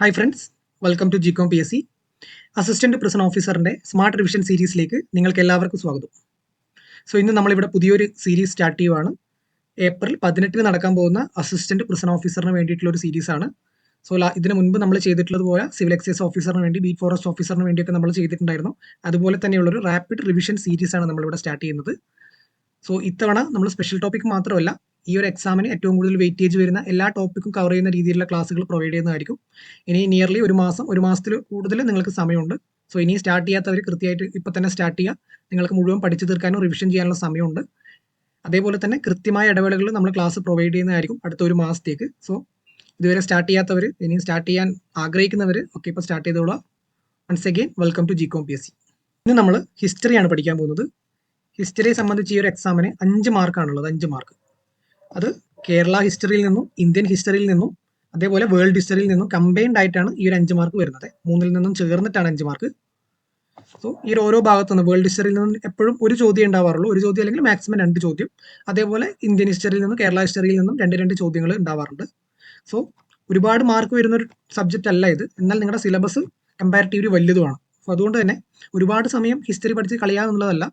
Hi friends, welcome to Gcom P S C assistant prison ഓഫീസറിന്റെ smart revision സീരീസിലേക്ക് നിങ്ങൾക്ക് എല്ലാവർക്കും സ്വാഗതം. ഇന്ന് നമ്മളിവിടെ പുതിയൊരു സീരീസ് സ്റ്റാർട്ട് ചെയ്യുവാണ്. ഏപ്രിൽ 18 നടക്കാൻ പോകുന്ന അസിസ്റ്റന്റ് പ്രിസൺ ഓഫീസറിന് വേണ്ടിയിട്ടുള്ള ഒരു സീരീസാണ്. ഇതിനു മുൻപ് നമ്മൾ ചെയ്തിട്ടുള്ളത് പോലെ സിവിൽ എക്സൈസ് ഓഫീസറിന് വേണ്ടി, ബീറ്റ് ഫോറസ്റ്റ് ഓഫീസറിന് വേണ്ടിയൊക്കെ നമ്മൾ ചെയ്തിട്ടുണ്ടായിരുന്നു. അതുപോലെ തന്നെയുള്ളൊരു റാപ്പിഡ് റിവിഷൻ സീരീസാണ് നമ്മളിവിടെ സ്റ്റാർട്ട് ചെയ്യുന്നത്. ഇത്തവണ നമ്മൾ സ്പെഷ്യൽ ടോപ്പിക് മാത്രമല്ല, ഈ ഒരു എക്സാമിന് ഏറ്റവും കൂടുതൽ വെയിറ്റേജ് വരുന്ന എല്ലാ ടോപ്പിക്കും കവർ ചെയ്യുന്ന രീതിയിലുള്ള ക്ലാസ്സുകൾ പ്രൊവൈഡ് ചെയ്യുന്നതായിരിക്കും. ഇനി നിയർലി ഒരു മാസത്തിൽ കൂടുതൽ നിങ്ങൾക്ക് സമയമുണ്ട്. ഇനി സ്റ്റാർട്ട് ചെയ്യാത്തവർ കൃത്യമായിട്ട് ഇപ്പം തന്നെ സ്റ്റാർട്ട് ചെയ്യുക. നിങ്ങൾക്ക് മുഴുവൻ പഠിച്ചു തീർക്കാനും റിവിഷൻ ചെയ്യാനുള്ള സമയമുണ്ട്. അതേപോലെ തന്നെ കൃത്യമായ ഇടവേളകളിൽ നമ്മൾ ക്ലാസ് പ്രൊവൈഡ് ചെയ്യുന്നതായിരിക്കും അടുത്ത ഒരു മാസത്തേക്ക്. ഇതുവരെ സ്റ്റാർട്ട് ചെയ്യാത്തവർ, ഇനിയും സ്റ്റാർട്ട് ചെയ്യാൻ ആഗ്രഹിക്കുന്നവർ ഒക്കെ ഇപ്പോൾ സ്റ്റാർട്ട് ചെയ്തോളാം. Once again welcome to Gcom P S C. ഇന്ന് നമ്മൾ ഹിസ്റ്ററിയാണ് പഠിക്കാൻ പോകുന്നത്. ഹിസ്റ്ററിയെ സംബന്ധിച്ച് ഈ ഒരു എക്സാമിന് 5 മാർക്കാണുള്ളത്. 5 മാർക്ക്. അത് കേരള ഹിസ്റ്ററിയിൽ നിന്നും, ഇന്ത്യൻ ഹിസ്റ്ററിയിൽ നിന്നും, അതേപോലെ വേൾഡ് ഹിസ്റ്ററിയിൽ നിന്നും കമ്പൈൻഡ് ആയിട്ടാണ് ഈ ഒരു 5 മാർക്ക് വരുന്നത്. 3ൽ നിന്നും ചേർന്നിട്ടാണ് 5 മാർക്ക്. ഈ ഓരോ ഭാഗത്തുനിന്ന് വേൾഡ് ഹിസ്റ്ററിയിൽ നിന്നും എപ്പോഴും ഒരു ചോദ്യം ഉണ്ടാവാറുള്ളൂ. ഒരു ചോദ്യം അല്ലെങ്കിൽ മാക്സിമം 2 ചോദ്യം. അതേപോലെ ഇന്ത്യൻ ഹിസ്റ്ററിയിൽ നിന്നും കേരള ഹിസ്റ്ററിയിൽ നിന്നും 2 ചോദ്യങ്ങൾ ഉണ്ടാവാറുണ്ട്. ഒരുപാട് മാർക്ക് വരുന്ന ഒരു സബ്ജക്റ്റ് അല്ല ഇത്. എന്നാൽ നിങ്ങളുടെ സിലബസ് കമ്പാരിറ്റീവ്ലി വലുതുമാണ്. അതുകൊണ്ട് തന്നെ ഒരുപാട് സമയം ഹിസ്റ്ററി പഠിച്ച് കളയാന്നുള്ളതല്ല.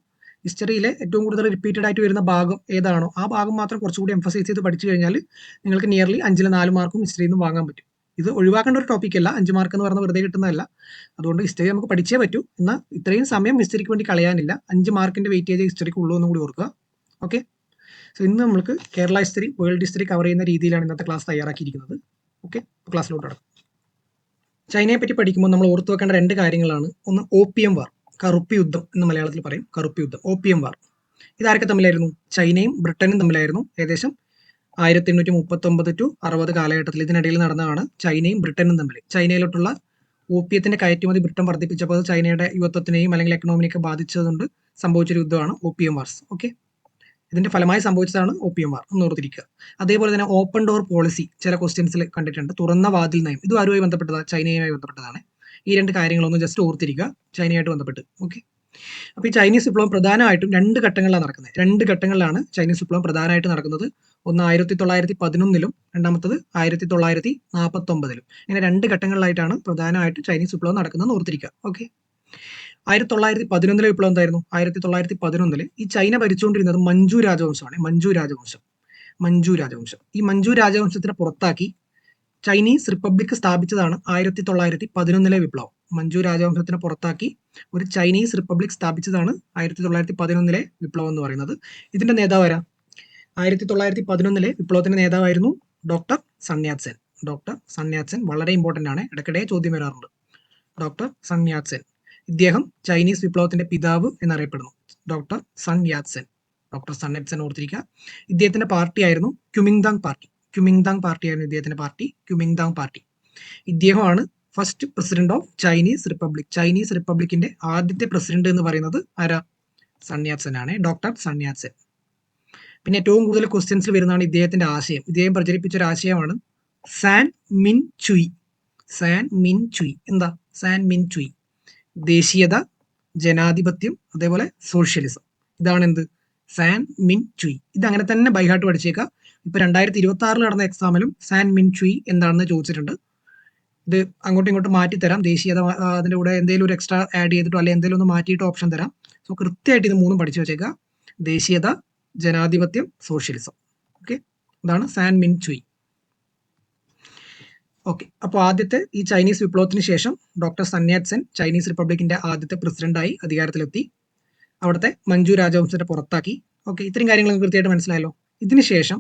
ഹിസ്റ്ററിയിലെ ഏറ്റവും കൂടുതൽ റിപ്പീറ്റഡ് ആയിട്ട് വരുന്ന ഭാഗം ഏതാണോ ആ ഭാഗം മാത്രം കുറച്ചുകൂടി എംഫസൈസ് ചെയ്ത് പഠിച്ചു കഴിഞ്ഞാൽ നിങ്ങൾക്ക് നിയർലി 5ൽ 4 മാർക്കും ഹിസ്റ്ററിയിൽ നിന്ന് വാങ്ങാൻ പറ്റും. ഇത് ഒഴിവാക്കേണ്ട ഒരു ടോപ്പിക് അല്ല. 5 മാർക്ക് എന്ന് പറഞ്ഞാൽ വെറുതെ കിട്ടുന്നതല്ല. അതുകൊണ്ട് ഹിസ്റ്ററി നമുക്ക് പഠിച്ചേ പറ്റൂ. എന്നാൽ ഇത്രയും സമയം ഹിസ്റ്ററിക്ക് വേണ്ടി കളയാനില്ല. 5 മാർക്കിന്റെ വെയിറ്റേജ് ഹിസ്റ്ററിക്ക് ഉള്ളൂ എന്നും കൂടി ഓർക്കുക. ഓക്കെ. ഇന്ന് നമുക്ക് Kerala history, world history cover ചെയ്യുന്ന രീതിയിലാണ് ഇന്നത്തെ ക്ലാസ് തയ്യാറാക്കിയിരിക്കുന്നത്. ഓക്കെ, ക്ലാസ്സിലോട്ട് കടക്കാം. ചൈനയെ പറ്റി പഠിക്കുമ്പോൾ നമ്മൾ ഓർത്തു വെക്കേണ്ട 2 കാര്യങ്ങളാണ്. ഒന്ന് ഓപ്പിയം വാർ, കറുപ്പ് യുദ്ധം എന്ന് മലയാളത്തിൽ പറയും. കറുപ്പ് യുദ്ധം, ഓപ്പിയം വാർ. ഇതാരൊക്കെ തമ്മിലായിരുന്നു? ചൈനയും ബ്രിട്ടനും തമ്മിലായിരുന്നു. ഏകദേശം 1839 to 60 കാലഘട്ടത്തിൽ ഇതിനിടയിൽ നടന്നതാണ് ചൈനയും ബ്രിട്ടനും തമ്മിൽ. ചൈനയിലോട്ടുള്ള ഓപ്പിയത്തിന്റെ കയറ്റുമതി ബ്രിട്ടൻ വർദ്ധിപ്പിച്ചപ്പോൾ ചൈനയുടെ യുവത്വത്തിനെയും അല്ലെങ്കിൽ എക്കണോമിനെയൊക്കെ ബാധിച്ചതുകൊണ്ട് സംഭവിച്ചൊരു യുദ്ധമാണ് ഓപ്പിയം വാർസ്. ഓക്കെ, ഇതിന്റെ ഫലമായി സംഭവിച്ചതാണ് ഓപ്പിയം വാർ എന്ന് ഓർത്തിരിക്കുക. അതേപോലെ തന്നെ ഓപ്പൺ ഡോർ പോളിസി ചില ക്വസ്റ്റ്യൻസിൽ കണ്ടിട്ടുണ്ട്. തുറന്ന വാതിൽ നയം, ഇത് ആരുമായി ബന്ധപ്പെട്ടതാണ്? ചൈനയുമായി ബന്ധപ്പെട്ടതാണ്. ഈ 2 കാര്യങ്ങളൊന്നും ജസ്റ്റ് ഓർത്തിരിക്കുക ചൈനയായിട്ട് ബന്ധപ്പെട്ട്. ഓക്കെ. അപ്പോൾ ഈ ചൈനീസ് വിപ്ലവം പ്രധാനമായിട്ടും 2 ഘട്ടങ്ങളിലാണ് നടക്കുന്നത്. 2 ഘട്ടങ്ങളിലാണ് ചൈനീസ് വിപ്ലവം പ്രധാനമായിട്ട് നടക്കുന്നത്. ഒന്ന് 1911-ലും രണ്ടാമത്തത് 1949-ലും. ഇങ്ങനെ 2 ഘട്ടങ്ങളിലായിട്ടാണ് പ്രധാനമായിട്ട് ചൈനീസ് വിപ്ലവം നടക്കുന്നതെന്ന് ഓർത്തിരിക്കുക. ഓക്കെ. 1911 വിപ്ലവം എന്തായിരുന്നു? 1911 ഈ ചൈന ഭരിച്ചുകൊണ്ടിരുന്നത് മഞ്ചു രാജവംശമാണ്. മഞ്ചു രാജവംശം. ഈ മഞ്ചു രാജവംശത്തിനെ പുറത്താക്കി ചൈനീസ് റിപ്പബ്ലിക് സ്ഥാപിച്ചതാണ് 1911 വിപ്ലവം. മഞ്ചു രാജവംശത്തിനെ പുറത്താക്കി ഒരു ചൈനീസ് റിപ്പബ്ലിക് സ്ഥാപിച്ചതാണ് 1911 വിപ്ലവം എന്ന് പറയുന്നത്. ഇതിന്റെ നേതാവ് ആരാ? 1911 വിപ്ലവത്തിന്റെ നേതാവായിരുന്നു doctor Sun Yat Sen. Doctor Sun Yat Sen വളരെ ഇമ്പോർട്ടന്റ് ആണ്, ഇടയ്ക്കിടെ ചോദ്യം വരാറുണ്ട്. ഡോക്ടർ സൺ യാറ്റ് സെൻ, ഇദ്ദേഹം ചൈനീസ് വിപ്ലവത്തിന്റെ പിതാവ് എന്നറിയപ്പെടുന്നു. Doctor Sun Yat Sen. Doctor Sun Yat Sen ഓർത്തിരിക്കുക. ഇദ്ദേഹത്തിന്റെ പാർട്ടി ആയിരുന്നു ക്യുമിങ്താങ് പാർട്ടി. ക്യുമിങ്താങ് പാർട്ടി ആയിരുന്നു ഇദ്ദേഹത്തിന്റെ പാർട്ടി. Kuomintang party. ഇദ്ദേഹമാണ് first president of Chinese republic. Chinese റിപ്പബ്ലിക്കിന്റെ ആദ്യത്തെ പ്രസിഡന്റ് എന്ന് പറയുന്നത് ആരാ? സൺ യാറ്റ് സെൻ ആണ്. Doctor Sun Yat Sen. പിന്നെ ഏറ്റവും കൂടുതൽ ക്വസ്റ്റ്യൻസിൽ വരുന്നതാണ് ഇദ്ദേഹത്തിന്റെ ആശയം. ഇദ്ദേഹം പ്രചരിപ്പിച്ച ഒരു ആശയമാണ് സാൻ മിൻ ചുയി. സാൻ മിൻ ചുയി. എന്താ സാൻ മിൻ ചുയി? ദേശീയത, ജനാധിപത്യം, അതേപോലെ സോഷ്യലിസം. ഇതാണ് എന്ത്? സാൻ മിൻ ചുയി. ഇത് അങ്ങനെ തന്നെ ബൈഹാർട്ട് പഠിച്ചേക്കാം. ഇപ്പൊ 2026 നടന്ന എക്സാമിലും സാൻ മിൻ ചുയി എന്താണെന്ന് ചോദിച്ചിട്ടുണ്ട്. ഇത് അങ്ങോട്ടും ഇങ്ങോട്ടും മാറ്റിത്തരാം. ദേശീയത അതിന്റെ കൂടെ എന്തെങ്കിലും ഒരു എക്സ്ട്രാ ആഡ് ചെയ്തിട്ടോ അല്ലെങ്കിൽ എന്തെങ്കിലും ഒന്ന് മാറ്റിയിട്ടോ ഓപ്ഷൻ തരാം. കൃത്യമായിട്ട് ഇത് 3 പഠിച്ചു വെച്ചേക്കാം. ദേശീയത, ജനാധിപത്യം, സോഷ്യലിസം. ഓക്കെ, ഇതാണ് സാൻ മിൻ ചുയി. ഓക്കെ, അപ്പോൾ ആദ്യത്തെ ഈ ചൈനീസ് വിപ്ലവത്തിന് ശേഷം doctor Sun Yat Sen Chinese റിപ്പബ്ലിക്കിന്റെ ആദ്യത്തെ പ്രസിഡന്റായി അധികാരത്തിലെത്തി. അവിടുത്തെ മഞ്ചു രാജവംശത്തെ പുറത്താക്കി. ഓക്കെ, ഇത്രയും കാര്യങ്ങൾ കൃത്യമായിട്ട് മനസ്സിലായല്ലോ. ഇതിനുശേഷം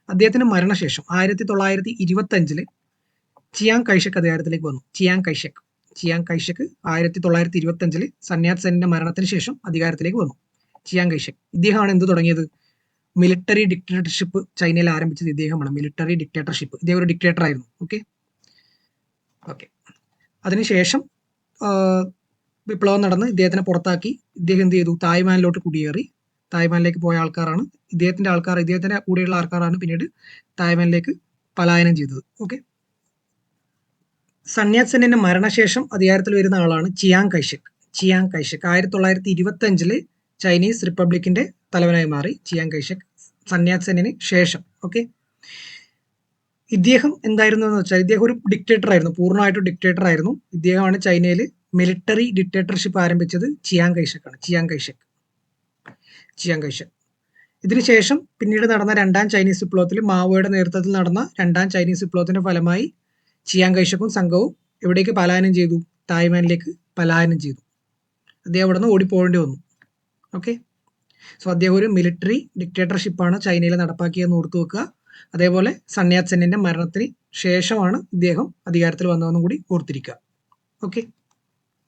അദ്ദേഹത്തിന്റെ മരണശേഷം 1925 ചിയാങ് കൈഷക് അധികാരത്തിലേക്ക് വന്നു. ചിയാങ് കൈഷക് 1925 സൺ യാറ്റ് സെന്നിന്റെ മരണത്തിന് ശേഷം അധികാരത്തിലേക്ക് വന്നു. ചിയാങ് കൈഷക് ഇദ്ദേഹമാണ് എന്ത് തുടങ്ങിയത്? മിലിറ്ററി ഡിക്റ്റേറ്റർഷിപ്പ് ചൈനയിൽ ആരംഭിച്ചത് ഇദ്ദേഹമാണ്. Military dictatorship. ഇദ്ദേഹം ഒരു ഡിക്റ്റേറ്റർ ആയിരുന്നു. ഓക്കെ. അതിനുശേഷം വിപ്ലവം നടന്ന് ഇദ്ദേഹത്തിനെ പുറത്താക്കി. ഇദ്ദേഹം എന്ത് ചെയ്തു? തായ്വാനിലോട്ട് കുടിയേറി. തായ്വാനിലേക്ക് പോയ ആൾക്കാരാണ് ഇദ്ദേഹത്തിന്റെ കൂടെയുള്ള ആൾക്കാരാണ് പിന്നീട് തായ്വാനിലേക്ക് പലായനം ചെയ്തത്. ഓക്കെ. സൺ യാറ്റ് സെന്നിന്റെ മരണശേഷം അധികാരത്തിൽ വരുന്ന ആളാണ് ചിയാങ് കൈഷക്. 1925 ചൈനീസ് റിപ്പബ്ലിക്കിന്റെ തലവനായി മാറി ചിയാങ് കൈഷക് സൺ യാറ്റ് സെന്നിന് ശേഷം. ഓക്കെ. ഇദ്ദേഹം എന്തായിരുന്നു എന്ന് വെച്ചാൽ ഇദ്ദേഹം ഒരു ഡിക്റ്റേറ്റർ ആയിരുന്നു, പൂർണ്ണമായിട്ടും ഡിക്റ്റേറ്റർ ആയിരുന്നു. ഇദ്ദേഹമാണ് ചൈനയിൽ മിലിറ്ററി ഡിക്റ്റേറ്റർഷിപ്പ് ആരംഭിച്ചത്. ചിയാങ് കൈഷക്. ഇതിനുശേഷം പിന്നീട് നടന്ന രണ്ടാം ചൈനീസ് വിപ്ലവത്തിൽ, മാവോയുടെ നേതൃത്വത്തിൽ നടന്ന രണ്ടാം ചൈനീസ് വിപ്ലവത്തിന്റെ ഫലമായി ചിയാങ് കൈഷക്കും സംഘവും എവിടേക്ക് പലായനം ചെയ്തു? തായ്വാനിലേക്ക് പലായനം ചെയ്തു. അദ്ദേഹം അവിടെ നിന്ന് ഓടിപ്പോകേണ്ടി വന്നു. ഓക്കെ, സോ അദ്ദേഹം ഒരു മിലിറ്ററി ഡിക്റ്റേറ്റർഷിപ്പാണ് ചൈനയിൽ നടപ്പാക്കിയെന്ന് ഓർത്തു വെക്കുക. അതേപോലെ സൺയാത്സെന്നിന്റെ മരണത്തിന് ശേഷമാണ് ഇദ്ദേഹം അധികാരത്തിൽ വന്നതെന്നും കൂടി ഓർത്തിരിക്കുക. ഓക്കെ,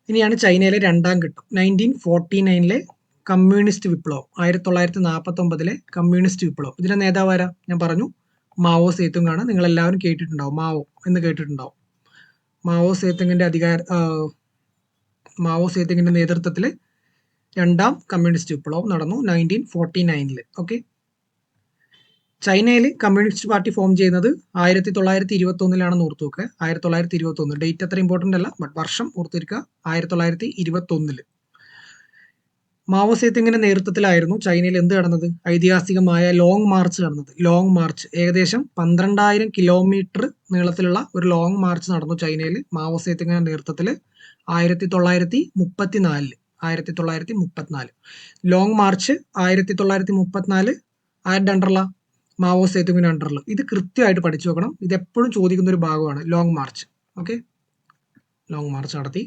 ഇനിയാണ് ചൈനയിലെ രണ്ടാം ഘട്ടം, 1949 കമ്മ്യൂണിസ്റ്റ് വിപ്ലവം. 1949 കമ്മ്യൂണിസ്റ്റ് വിപ്ലവം. ഇതിന്റെ നേതാവ് ആരാ? ഞാൻ പറഞ്ഞു, മാവോ സേതുങ് ആണ്. നിങ്ങൾ എല്ലാവരും കേട്ടിട്ടുണ്ടാവും, മാവോ എന്ന് കേട്ടിട്ടുണ്ടാവും. മാവോ സേതുങ്ങിന്റെ നേതൃത്വത്തിൽ രണ്ടാം കമ്മ്യൂണിസ്റ്റ് വിപ്ലവം നടന്നു 1949. ഓക്കെ, ചൈനയിൽ കമ്മ്യൂണിസ്റ്റ് പാർട്ടി ഫോം ചെയ്യുന്നത് 1921 ഓർത്തു വെക്കുക. 1921 ഡേറ്റ് അത്ര ഇമ്പോർട്ടൻ്റ് അല്ല, ബട്ട് വർഷം ഓർത്തിരിക്കുക. 1921 മാവോ സേതുങ്ങിന്റെ നേതൃത്വത്തിലായിരുന്നു ചൈനയിൽ എന്ത് നടന്നത്? ഐതിഹാസികമായ ലോങ് മാർച്ച് നടന്നത്. ലോങ് മാർച്ച് ഏകദേശം 12,000 കിലോമീറ്റർ നീളത്തിലുള്ള ഒരു ലോങ് മാർച്ച് നടന്നു ചൈനയിൽ മാവോ സേതുങ്ങിന്റെ നേതൃത്വത്തിൽ 1934. ലോങ് മാർച്ച് 1934 ആരുടെ അണ്ടറില? മാവോ സേതുങ്ങിന്റെ അണ്ടറിൽ. ഇത് കൃത്യമായിട്ട് പഠിച്ചു വെക്കണം. ഇത് എപ്പോഴും ചോദിക്കുന്ന ഒരു ഭാഗമാണ് long March. Okay, long March നടത്തി.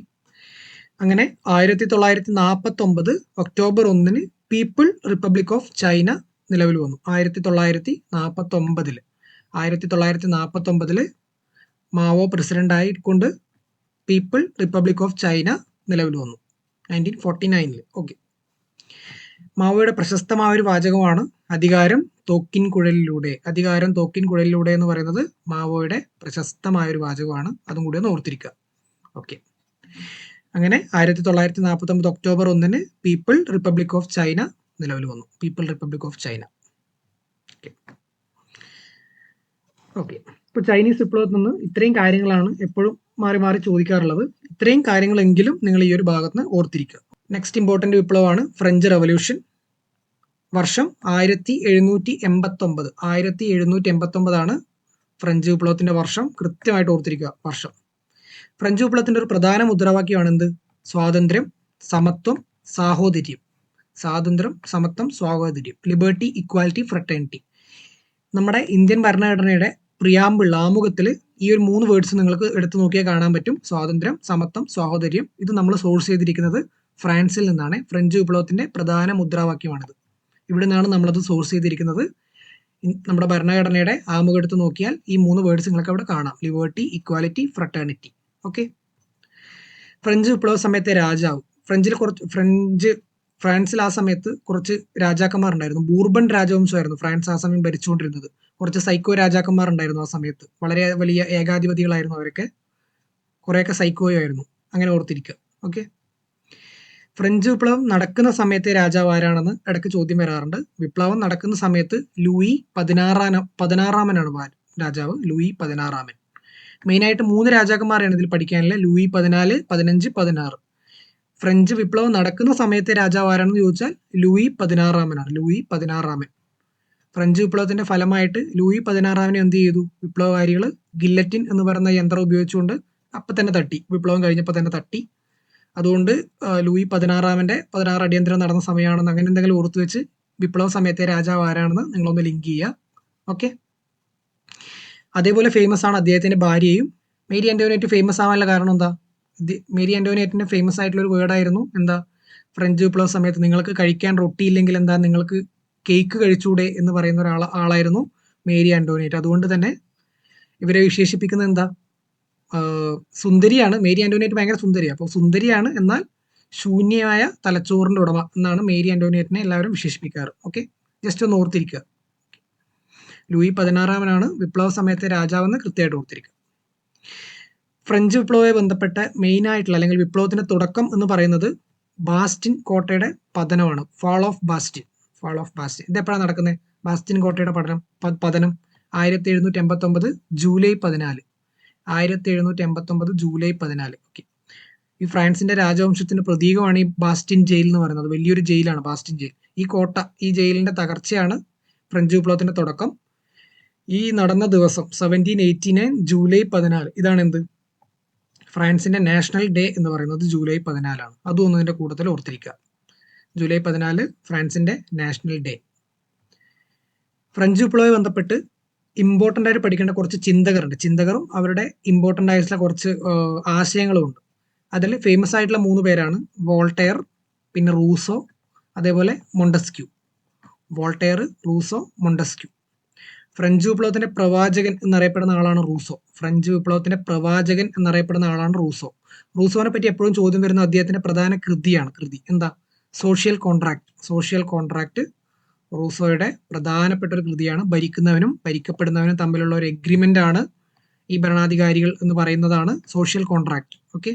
അങ്ങനെ 1949 October 1 people republic of China നിലവിൽ വന്നു. 1949 മാവോ പ്രസിഡന്റ് ആയിക്കൊണ്ട് പീപ്പിൾ റിപ്പബ്ലിക് ഓഫ് ചൈന നിലവിൽ വന്നു 1949. ഓക്കെ, മാവോയുടെ പ്രശസ്തമായ ഒരു വാചകമാണ് അധികാരം തോക്കിൻ കുഴലിലൂടെ. എന്ന് പറയുന്നത് മാവോയുടെ പ്രശസ്തമായ ഒരു വാചകമാണ്. അതും കൂടി ഒന്ന് ഓർത്തിരിക്കുക. ഓക്കെ, അങ്ങനെ 1949 October 1 people republic of China നിലവിൽ വന്നു. ഓക്കെ, ഇപ്പൊ ചൈനീസ് വിപ്ലവത്തിൽ നിന്ന് ഇത്രയും കാര്യങ്ങളാണ് എപ്പോഴും മാറി മാറി ചോദിക്കാറുള്ളത്. ഇത്രയും കാര്യങ്ങളെങ്കിലും നിങ്ങൾ ഈ ഒരു ഭാഗത്ത് നിന്ന് ഓർത്തിരിക്കുക. നെക്സ്റ്റ് ഇമ്പോർട്ടന്റ് വിപ്ലവമാണ് ഫ്രഞ്ച് റവല്യൂഷൻ. വർഷം 1789 ആണ് ഫ്രഞ്ച് വിപ്ലവത്തിന്റെ വർഷം. കൃത്യമായിട്ട് ഓർത്തിരിക്കുക വർഷം. ഫ്രഞ്ച് വിപ്ലവത്തിന്റെ ഒരു പ്രധാന മുദ്രാവാക്യമാണ് എന്ത്? സ്വാതന്ത്ര്യം, സമത്വം, സാഹോദര്യം. Liberty, equality, fraternity. നമ്മുടെ ഇന്ത്യൻ ഭരണഘടനയുടെ പ്രിയാമ്പിൾ, ആമുഖത്തിൽ ഈ ഒരു 3 വേർഡ്സ് നിങ്ങൾക്ക് എടുത്തു നോക്കിയാൽ കാണാൻ പറ്റും. സ്വാതന്ത്ര്യം, സമത്വം, സാഹോദര്യം. ഇത് നമ്മൾ സോഴ്സ് ചെയ്തിരിക്കുന്നത് ഫ്രാൻസിൽ നിന്നാണ്. ഫ്രഞ്ച് വിപ്ലവത്തിന്റെ പ്രധാന മുദ്രാവാക്യമാണിത്. ഇവിടെ നിന്നാണ് നമ്മളത് സോഴ്സ് ചെയ്തിരിക്കുന്നത്. നമ്മുടെ ഭരണഘടനയുടെ ആമുഖം എടുത്ത് നോക്കിയാൽ ഈ 3 വേർഡ്സ് നിങ്ങൾക്ക് അവിടെ കാണാം. Liberty, equality, fraternity. Okay, French വിപ്ലവ സമയത്തെ രാജാവ്, ഫ്രാൻസിൽ ആ സമയത്ത് കുറച്ച് രാജാക്കന്മാർ ഉണ്ടായിരുന്നു. ബൂർബൺ രാജവംശമായിരുന്നു ഫ്രാൻസ് ആ സമയം ഭരിച്ചുകൊണ്ടിരുന്നത്. കുറച്ച് സൈക്കോ രാജാക്കന്മാർ ഉണ്ടായിരുന്നു ആ സമയത്ത്. വളരെ വലിയ ഏകാധിപതികളായിരുന്നു അവരൊക്കെ. കുറേയൊക്കെ സൈക്കോയും ആയിരുന്നു. അങ്ങനെ ഓർത്തിരിക്കുക. ഓക്കെ, ഫ്രഞ്ച് വിപ്ലവം നടക്കുന്ന സമയത്തെ രാജാവ് ആരാണെന്ന് ഇടയ്ക്ക് ചോദ്യം വരാറുണ്ട്. വിപ്ലവം നടക്കുന്ന സമയത്ത് ലൂയി 16 രാജാവ്. ലൂയി 16. മെയിനായിട്ട് 3 രാജാക്കന്മാരാണ് ഇതിൽ പഠിക്കാനില്ല. ലൂയി 14, 15, 16. ഫ്രഞ്ച് വിപ്ലവം നടക്കുന്ന സമയത്തെ രാജാവ് ആരാണെന്ന് ചോദിച്ചാൽ ലൂയി 16. ഫ്രഞ്ച് വിപ്ലവത്തിന്റെ ഫലമായിട്ട് ലൂയി 16 എന്ത് ചെയ്തു? വിപ്ലവകാരികൾ ഗില്ലറ്റിൻ എന്ന് പറയുന്ന യന്ത്രം ഉപയോഗിച്ചുകൊണ്ട് അപ്പം തന്നെ തട്ടി. വിപ്ലവം കഴിഞ്ഞപ്പോൾ തന്നെ തട്ടി. അതുകൊണ്ട് ലൂയി 16 16 അടിയന്തരം നടന്ന സമയമാണെന്ന് അങ്ങനെ എന്തെങ്കിലും ഓർത്തു വെച്ച് വിപ്ലവ സമയത്തെ രാജാവ് ആരാണെന്ന് നിങ്ങളൊന്ന് ലിങ്ക് ചെയ്യുക. ഓക്കെ, അതേപോലെ ഫേമസ് ആണ് അദ്ദേഹത്തിന്റെ ഭാര്യയും. മേരി ആന്റോണിയറ്റ് ഫേമസ് ആവാനുള്ള കാരണം എന്താ? മേരി ആന്റോണിയറ്റിന്റെ ഫേമസ് ആയിട്ടുള്ള ഒരു വേർഡായിരുന്നു എന്താ? ഫ്രഞ്ച് വിപ്ലവ സമയത്ത് നിങ്ങൾക്ക് കഴിക്കാൻ റൊട്ടി ഇല്ലെങ്കിൽ എന്താ, നിങ്ങൾക്ക് കേക്ക് കഴിച്ചൂടെ എന്ന് പറയുന്ന ആളായിരുന്നു മേരി ആന്റോണിയറ്റ്. അതുകൊണ്ട് തന്നെ ഇവരെ വിശേഷിപ്പിക്കുന്നത് എന്താ? സുന്ദരിയാണ്. മേരി ആന്റോണിയറ്റ് ഭയങ്കര സുന്ദരിയാണ്. അപ്പോൾ സുന്ദരിയാണ്, എന്നാൽ ശൂന്യമായ തലച്ചോറിന്റെ ഉടമ എന്നാണ് മേരി ആന്റോണിയറ്റിനെ എല്ലാവരും വിശേഷിപ്പിക്കാറ്. ഓക്കെ, ജസ്റ്റ് ഒന്ന് ഓർത്തിരിക്കുക. ലൂയി 16 വിപ്ലവ സമയത്തെ രാജാവെന്ന് കൃത്യമായിട്ട് ഓർത്തിരിക്കുക. ഫ്രഞ്ച് വിപ്ലവവുമായി ബന്ധപ്പെട്ട മെയിൻ ആയിട്ടുള്ള അല്ലെങ്കിൽ വിപ്ലവത്തിന്റെ തുടക്കം എന്ന് പറയുന്നത് ബാസ്റ്റിൻ കോട്ടയുടെ പതനമാണ്. Fall of Bastin. ഇത് എപ്പോഴാണ് നടക്കുന്നത്? ബാസ്റ്റിൻ കോട്ടയുടെ പതനം 1789 ജൂലൈ 14. 1789 ജൂലൈ 14. ഓക്കെ, ഈ ഫ്രാൻസിന്റെ രാജവംശത്തിന്റെ പ്രതീകമാണ് ഈ ബാസ്റ്റിൻ ജയിൽ എന്ന് പറയുന്നത്. വലിയൊരു ജയിലാണ് ബാസ്റ്റിൻ ജയിൽ. ഈ ജയിലിന്റെ തകർച്ചയാണ് ഫ്രഞ്ച് വിപ്ലവത്തിന്റെ തുടക്കം. ഈ നടന്ന ദിവസം 1789 ജൂലൈ 14 ഇതാണ് എന്ത് ഫ്രാൻസിന്റെ നാഷണൽ ഡേ എന്ന് പറയുന്നത് ജൂലൈ 14ആണ്. അതും ഒന്ന് ഇതിന്റെ കൂട്ടത്തിൽ ഓർത്തിരിക്കുക. ജൂലൈ 14 ഫ്രാൻസിന്റെ നാഷണൽ ഡേ. ഫ്രഞ്ച് വിപ്ലവവുമായി ബന്ധപ്പെട്ട് ഇമ്പോർട്ടൻ്റ് ആയിട്ട് പഠിക്കേണ്ട കുറച്ച് ചിന്തകരും അവരുടെ ഇമ്പോർട്ടൻ്റ് ആയിട്ടുള്ള കുറച്ച് ആശയങ്ങളും ഉണ്ട്. അതിൽ ഫേമസ് ആയിട്ടുള്ള 3 പേരാണ് വോൾട്ടയർ, പിന്നെ റൂസോ, അതേപോലെ Montesquieu. Voltaire, Rousseau, Montesquieu. French വിപ്ലവത്തിന്റെ പ്രവാചകൻ എന്നറിയപ്പെടുന്ന ആളാണ് റൂസോ. ഫ്രഞ്ച് വിപ്ലവത്തിന്റെ പ്രവാചകൻ എന്നറിയപ്പെടുന്ന ആളാണ് റൂസോ. റൂസോനെ പറ്റി എപ്പോഴും ചോദ്യം വരുന്ന അദ്ദേഹത്തിന്റെ പ്രധാന കൃതി എന്താ? Social contract. സോഷ്യൽ കോൺട്രാക്ട് റൂസോയുടെ പ്രധാനപ്പെട്ട ഒരു കൃതിയാണ്. ഭരിക്കുന്നവനും ഭരിക്കപ്പെടുന്നവനും തമ്മിലുള്ള ഒരു എഗ്രിമെന്റ് ആണ് ഈ ഭരണാധികാരികൾ എന്ന് പറയുന്നതാണ് സോഷ്യൽ കോൺട്രാക്ട്. ഓക്കെ.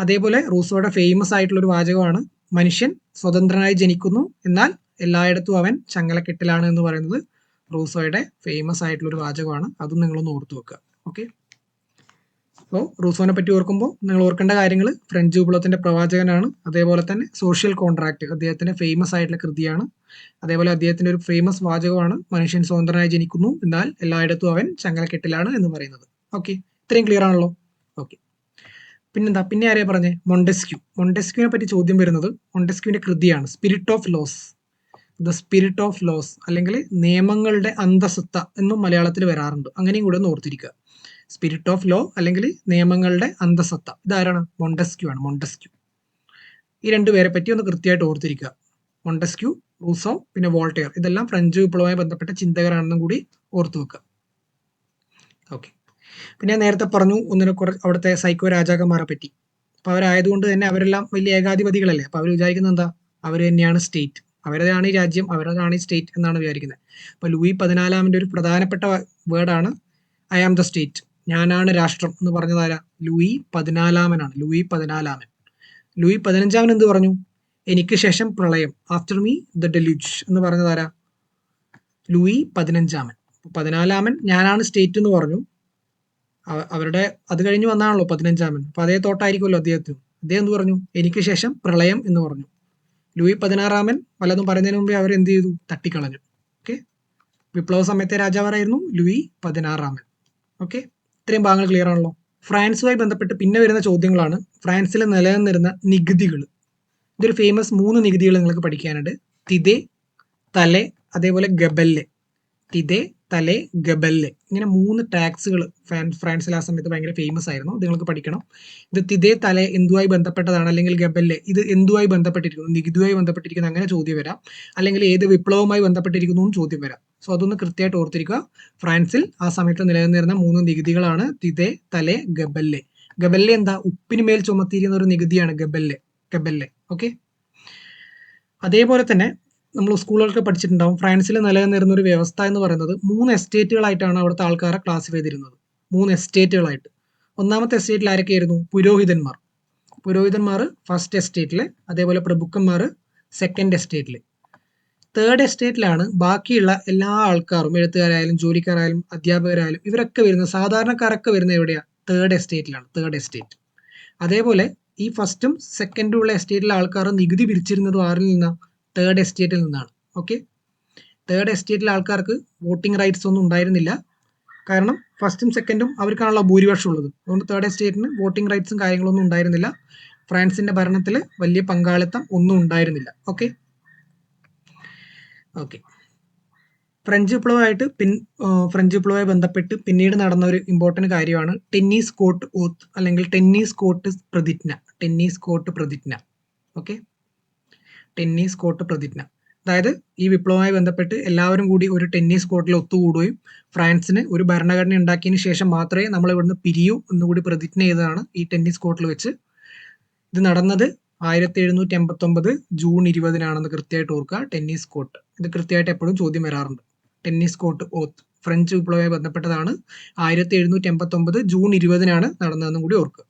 അതേപോലെ റൂസോയുടെ ഫേമസ് ആയിട്ടുള്ള ഒരു വാചകമാണ് മനുഷ്യൻ സ്വതന്ത്രനായി ജനിക്കുന്നു, എന്നാൽ എല്ലായിടത്തും അവൻ ചങ്ങലക്കെട്ടിലാണ് എന്ന് പറയുന്നത് റൂസോയുടെ ഫേമസ് ആയിട്ടുള്ള ഒരു വാചകമാണ്. അതും നിങ്ങളൊന്ന് ഓർത്തു വെക്കുക. ഓക്കെ. അപ്പോൾ റൂസോനെ പറ്റി ഓർക്കുമ്പോൾ നിങ്ങൾ ഓർക്കേണ്ട കാര്യങ്ങൾ ഫ്രഞ്ച് വിപ്ലവത്തിന്റെ പ്രവാചകനാണ്. അതേപോലെ തന്നെ സോഷ്യൽ കോൺട്രാക്ട് അദ്ദേഹത്തിന്റെ ഫേമസ് ആയിട്ടുള്ള കൃതിയാണ്. അതേപോലെ അദ്ദേഹത്തിന്റെ ഒരു ഫേമസ് വാചകമാണ് മനുഷ്യൻ സ്വതന്ത്രനായി ജനിക്കുന്നു, എന്നാൽ എല്ലായിടത്തും അവൻ ചങ്ങലക്കെട്ടിലാണ് എന്ന് പറയുന്നത്. ഓക്കെ, ഇത്രയും ക്ലിയർ ആണല്ലോ? ഓക്കെ. പിന്നെ ആരെയാ പറഞ്ഞേ? മൊണ്ടസ്ക്യൂ. മൊണ്ടസ്ക്യൂവിനെ പറ്റി ചോദ്യം വരുന്നത് മൊണ്ടസ്ക്യൂവിന്റെ കൃതിയാണ് spirit of laws. The spirit of laws അല്ലെങ്കിൽ നിയമങ്ങളുടെ അന്തസത്ത എന്നും മലയാളത്തിൽ വരാറുണ്ട്. അങ്ങനെയും കൂടെ ഒന്ന് ഓർത്തിരിക്കുക. സ്പിരിറ്റ് ഓഫ് ലോ അല്ലെങ്കിൽ നിയമങ്ങളുടെ അന്തസത്ത. ഇതാരാണ്? മൊണ്ടസ്ക്യൂ ആണ്. മൊണ്ടസ്ക്യൂ. ഈ 2 പേരെ പറ്റി ഒന്ന് കൃത്യമായിട്ട് ഓർത്തിരിക്കുക. മൊണ്ടസ്ക്യൂ, റൂസോ, പിന്നെ വോൾട്ടയർ. ഇതെല്ലാം ഫ്രഞ്ച് വിപ്ലവവുമായി ബന്ധപ്പെട്ട ചിന്തകരാണെന്നും കൂടി ഓർത്തു വെക്കുക. ഓക്കെ. പിന്നെ ഞാൻ നേരത്തെ പറഞ്ഞു അവിടുത്തെ സൈക്കോ രാജാക്കന്മാരെ പറ്റി. അപ്പൊ അവരായതുകൊണ്ട് തന്നെ അവരെല്ലാം വലിയ ഏകാധിപതികളല്ലേ. അപ്പൊ അവർ വിചാരിക്കുന്നത് എന്താ? അവർ തന്നെയാണ് സ്റ്റേറ്റ്, അവരതാണ് ഈ രാജ്യം, അവരതാണ് ഈ സ്റ്റേറ്റ് എന്നാണ് വിചാരിക്കുന്നത്. അപ്പൊ ലൂയി 14 ഒരു പ്രധാനപ്പെട്ട വേർഡാണ് ഐ ആം ദ സ്റ്റേറ്റ്. ഞാനാണ് രാഷ്ട്രം എന്ന് പറഞ്ഞതാരാ? Louis 14 Louis 14. ലൂയി 15 എന്ത് പറഞ്ഞു? എനിക്ക് ശേഷം പ്രളയം, ആഫ്റ്റർ മീ ദ ഡെലൂജ് എന്ന് പറഞ്ഞതാരാ? ലൂയി 15. 14 ഞാനാണ് സ്റ്റേറ്റ് എന്ന് പറഞ്ഞു. അവരുടെ അത് കഴിഞ്ഞ് വന്നാണല്ലോ 15. അപ്പൊ അതേ തോട്ടായിരിക്കുമല്ലോ അദ്ദേഹത്തിന്. അദ്ദേഹം എന്ത് പറഞ്ഞു? എനിക്ക് ശേഷം പ്രളയം എന്ന് പറഞ്ഞു. ലൂയി 16 വല്ലതും പറയുന്നതിന് മുമ്പേ അവർ എന്ത് ചെയ്തു? തട്ടിക്കളഞ്ഞു. ഓക്കെ. വിപ്ലവ സമയത്തെ രാജാവായിരുന്നു ലൂയി 16. ഓക്കെ, ഇത്രയും ഭാഗങ്ങൾ ക്ലിയർ ആണല്ലോ? ഫ്രാൻസുമായി ബന്ധപ്പെട്ട് പിന്നെ വരുന്ന ചോദ്യങ്ങളാണ് ഫ്രാൻസിൽ നിലനിന്നിരുന്ന നികുതികൾ. ഇതൊരു ഫേമസ് 3 നികുതികൾ നിങ്ങൾക്ക് പഠിക്കാനുണ്ട്. തിതെ, തലെ, അതേപോലെ ഗബല്ലെ. തിതെ, തലെ, ഗബല്ലെ. ഇങ്ങനെ 3 ടാക്സുകൾ ഫ്രാൻസിൽ ആ സമയത്ത് ഭയങ്കര ഫേമസ് ആയിരുന്നു. ഇത് നിങ്ങൾക്ക് പഠിക്കണം. ഇത് തിതെ, തലെ എന്തുമായി ബന്ധപ്പെട്ടതാണ്, അല്ലെങ്കിൽ ഗബല്ലെ ഇത് എന്തുമായി ബന്ധപ്പെട്ടിരിക്കുന്നു? നികുതിയുമായി ബന്ധപ്പെട്ടിരിക്കുന്നു, അങ്ങനെ ചോദ്യം വരാം. അല്ലെങ്കിൽ ഏത് വിപ്ലവവുമായി ബന്ധപ്പെട്ടിരിക്കുന്നു എന്ന് ചോദ്യം വരാം. സോ അതൊന്ന് കൃത്യമായിട്ട് ഓർത്തിരിക്കുക. ഫ്രാൻസിൽ ആ സമയത്ത് നിലനിന്നിരുന്ന 3 നികുതികളാണ് തിതെ, തലെ, ഗബല്ലെ. ഗബല്ലെ എന്താ? ഉപ്പിന് മേൽ ചുമത്തിയിരിക്കുന്ന ഒരു നികുതിയാണ് ഗബല്ലെ. ഗബല്ലെ. ഓക്കെ. അതേപോലെ തന്നെ നമ്മൾ സ്കൂളുകൾക്ക് പഠിച്ചിട്ടുണ്ടാവും, ഫ്രാൻസിൽ നിലനിന്നിരുന്ന ഒരു വ്യവസ്ഥ എന്ന് പറയുന്നത് 3 എസ്റ്റേറ്റുകളായിട്ടാണ് അവിടുത്തെ ആൾക്കാരെ ക്ലാസിഫൈ ചെയ്തിരുന്നത്. 3 എസ്റ്റേറ്റുകളായിട്ട്. ഒന്നാമത്തെ എസ്റ്റേറ്റിൽ ആരൊക്കെയായിരുന്നു? പുരോഹിതന്മാർ. പുരോഹിതന്മാർ ഫസ്റ്റ് എസ്റ്റേറ്റിൽ, അതേപോലെ പ്രഭുക്കന്മാർ സെക്കൻഡ് എസ്റ്റേറ്റിൽ. തേർഡ് എസ്റ്റേറ്റിലാണ് ബാക്കിയുള്ള എല്ലാ ആൾക്കാരും, എഴുത്തുകാരായാലും ജോലിക്കാരായാലും അധ്യാപകരായാലും ഇവരൊക്കെ വരുന്നത്, സാധാരണക്കാരൊക്കെ വരുന്നത് എവിടെയാ? തേർഡ് എസ്റ്റേറ്റിലാണ്. Third estate. അതേപോലെ ഈ ഫസ്റ്റും സെക്കൻഡും ഉള്ള എസ്റ്റേറ്റിലെ ആൾക്കാർ നികുതി പിരിച്ചിരുന്നത് ആരിൽ നിന്നാണ്? തേർഡ് എസ്റ്റേറ്റിൽ നിന്നാണ്. ഓക്കെ. തേർഡ് എസ്റ്റേറ്റിലെ ആൾക്കാർക്ക് വോട്ടിംഗ് റൈറ്റ്സ് ഒന്നും ഉണ്ടായിരുന്നില്ല. കാരണം ഫസ്റ്റും സെക്കൻഡും അവർക്കാണല്ലോ ഭൂരിപക്ഷം ഉള്ളത്. അതുകൊണ്ട് തേർഡ് എസ്റ്റേറ്റിന് വോട്ടിംഗ് റൈറ്റ്സും കാര്യങ്ങളൊന്നും ഉണ്ടായിരുന്നില്ല. ഫ്രാൻസിന്റെ ഭരണത്തിൽ വലിയ പങ്കാളിത്തം ഒന്നും ഉണ്ടായിരുന്നില്ല. ഓക്കെ. ഓക്കെ. ഫ്രഞ്ച് വിപ്ലവവുമായി ബന്ധപ്പെട്ട് പിന്നീട് നടന്ന ഒരു ഇമ്പോർട്ടന്റ് കാര്യമാണ് ടെന്നീസ് കോർട്ട് ഓത്ത് അല്ലെങ്കിൽ ടെന്നീസ് കോർട്ട് പ്രതിജ്ഞ. ടെന്നീസ് കോർട്ട് പ്രതിജ്ഞ. ഓക്കെ. ടെന്നീസ് കോർട്ട് പ്രതിജ്ഞ. അതായത് ഈ വിപ്ലവവുമായി ബന്ധപ്പെട്ട് എല്ലാവരും കൂടി ഒരു ടെന്നീസ് കോർട്ടിൽ ഒത്തുകൂടുകയും ഫ്രാൻസിന് ഒരു ഭരണഘടന ഉണ്ടാക്കിയതിനു ശേഷം മാത്രമേ നമ്മൾ ഇവിടുന്ന് പിരിയൂ എന്നുകൂടി പ്രതിജ്ഞ ചെയ്തതാണ് ഈ ടെന്നീസ് കോർട്ടിൽ വെച്ച്. ഇത് നടന്നത് 1789 ജൂൺ 20 കൃത്യമായിട്ട് ഓർക്കുക. Tennis court. ഇത് കൃത്യമായിട്ട് എപ്പോഴും ചോദ്യം വരാറുണ്ട്. ടെന്നീസ് കോർട്ട് ഓത്ത് ഫ്രഞ്ച് വിപ്ലവവുമായി ബന്ധപ്പെട്ടതാണ്. 1789 ജൂൺ 20 നടന്നതെന്നും കൂടി ഓർക്കുക.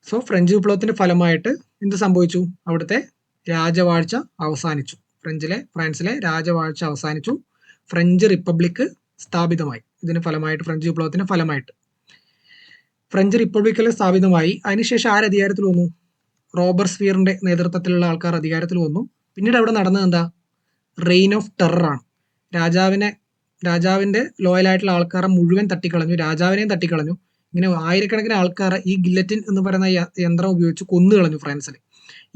സോ ഫ്രഞ്ച് വിപ്ലവത്തിന്റെ ഫലമായിട്ട് എന്ത് സംഭവിച്ചു? അവിടുത്തെ രാജവാഴ്ച അവസാനിച്ചു. ഫ്രാൻസിലെ രാജവാഴ്ച അവസാനിച്ചു. ഫ്രഞ്ച് റിപ്പബ്ലിക് സ്ഥാപിതമായി. ഇതിന് ഫലമായിട്ട്, ഫ്രഞ്ച് വിപ്ലവത്തിന് ഫലമായിട്ട് ഫ്രഞ്ച് റിപ്പബ്ലിക്കിൽ സ്ഥാപിതമായി. അതിനുശേഷം ആര് അധികാരത്തിൽ വന്നു? റോബർസ്പിയറിന്റെ നേതൃത്വത്തിലുള്ള ആൾക്കാർ അധികാരത്തിൽ വന്നു. പിന്നീട് അവിടെ നടന്നത് എന്താ? റെയിൻ ഓഫ് ടെറർ ആണ്. രാജാവിനെ രാജാവിൻ്റെ ലോയലായിട്ടുള്ള ആൾക്കാരെ മുഴുവൻ തട്ടിക്കളഞ്ഞു, രാജാവിനെയും തട്ടിക്കളഞ്ഞു. ഇങ്ങനെ ആയിരക്കണക്കിന് ആൾക്കാരെ ഈ ഗില്ലറ്റിൻ എന്ന് പറയുന്ന യന്ത്രം ഉപയോഗിച്ച് കൊന്നു കളഞ്ഞു ഫ്രാൻസിൽ.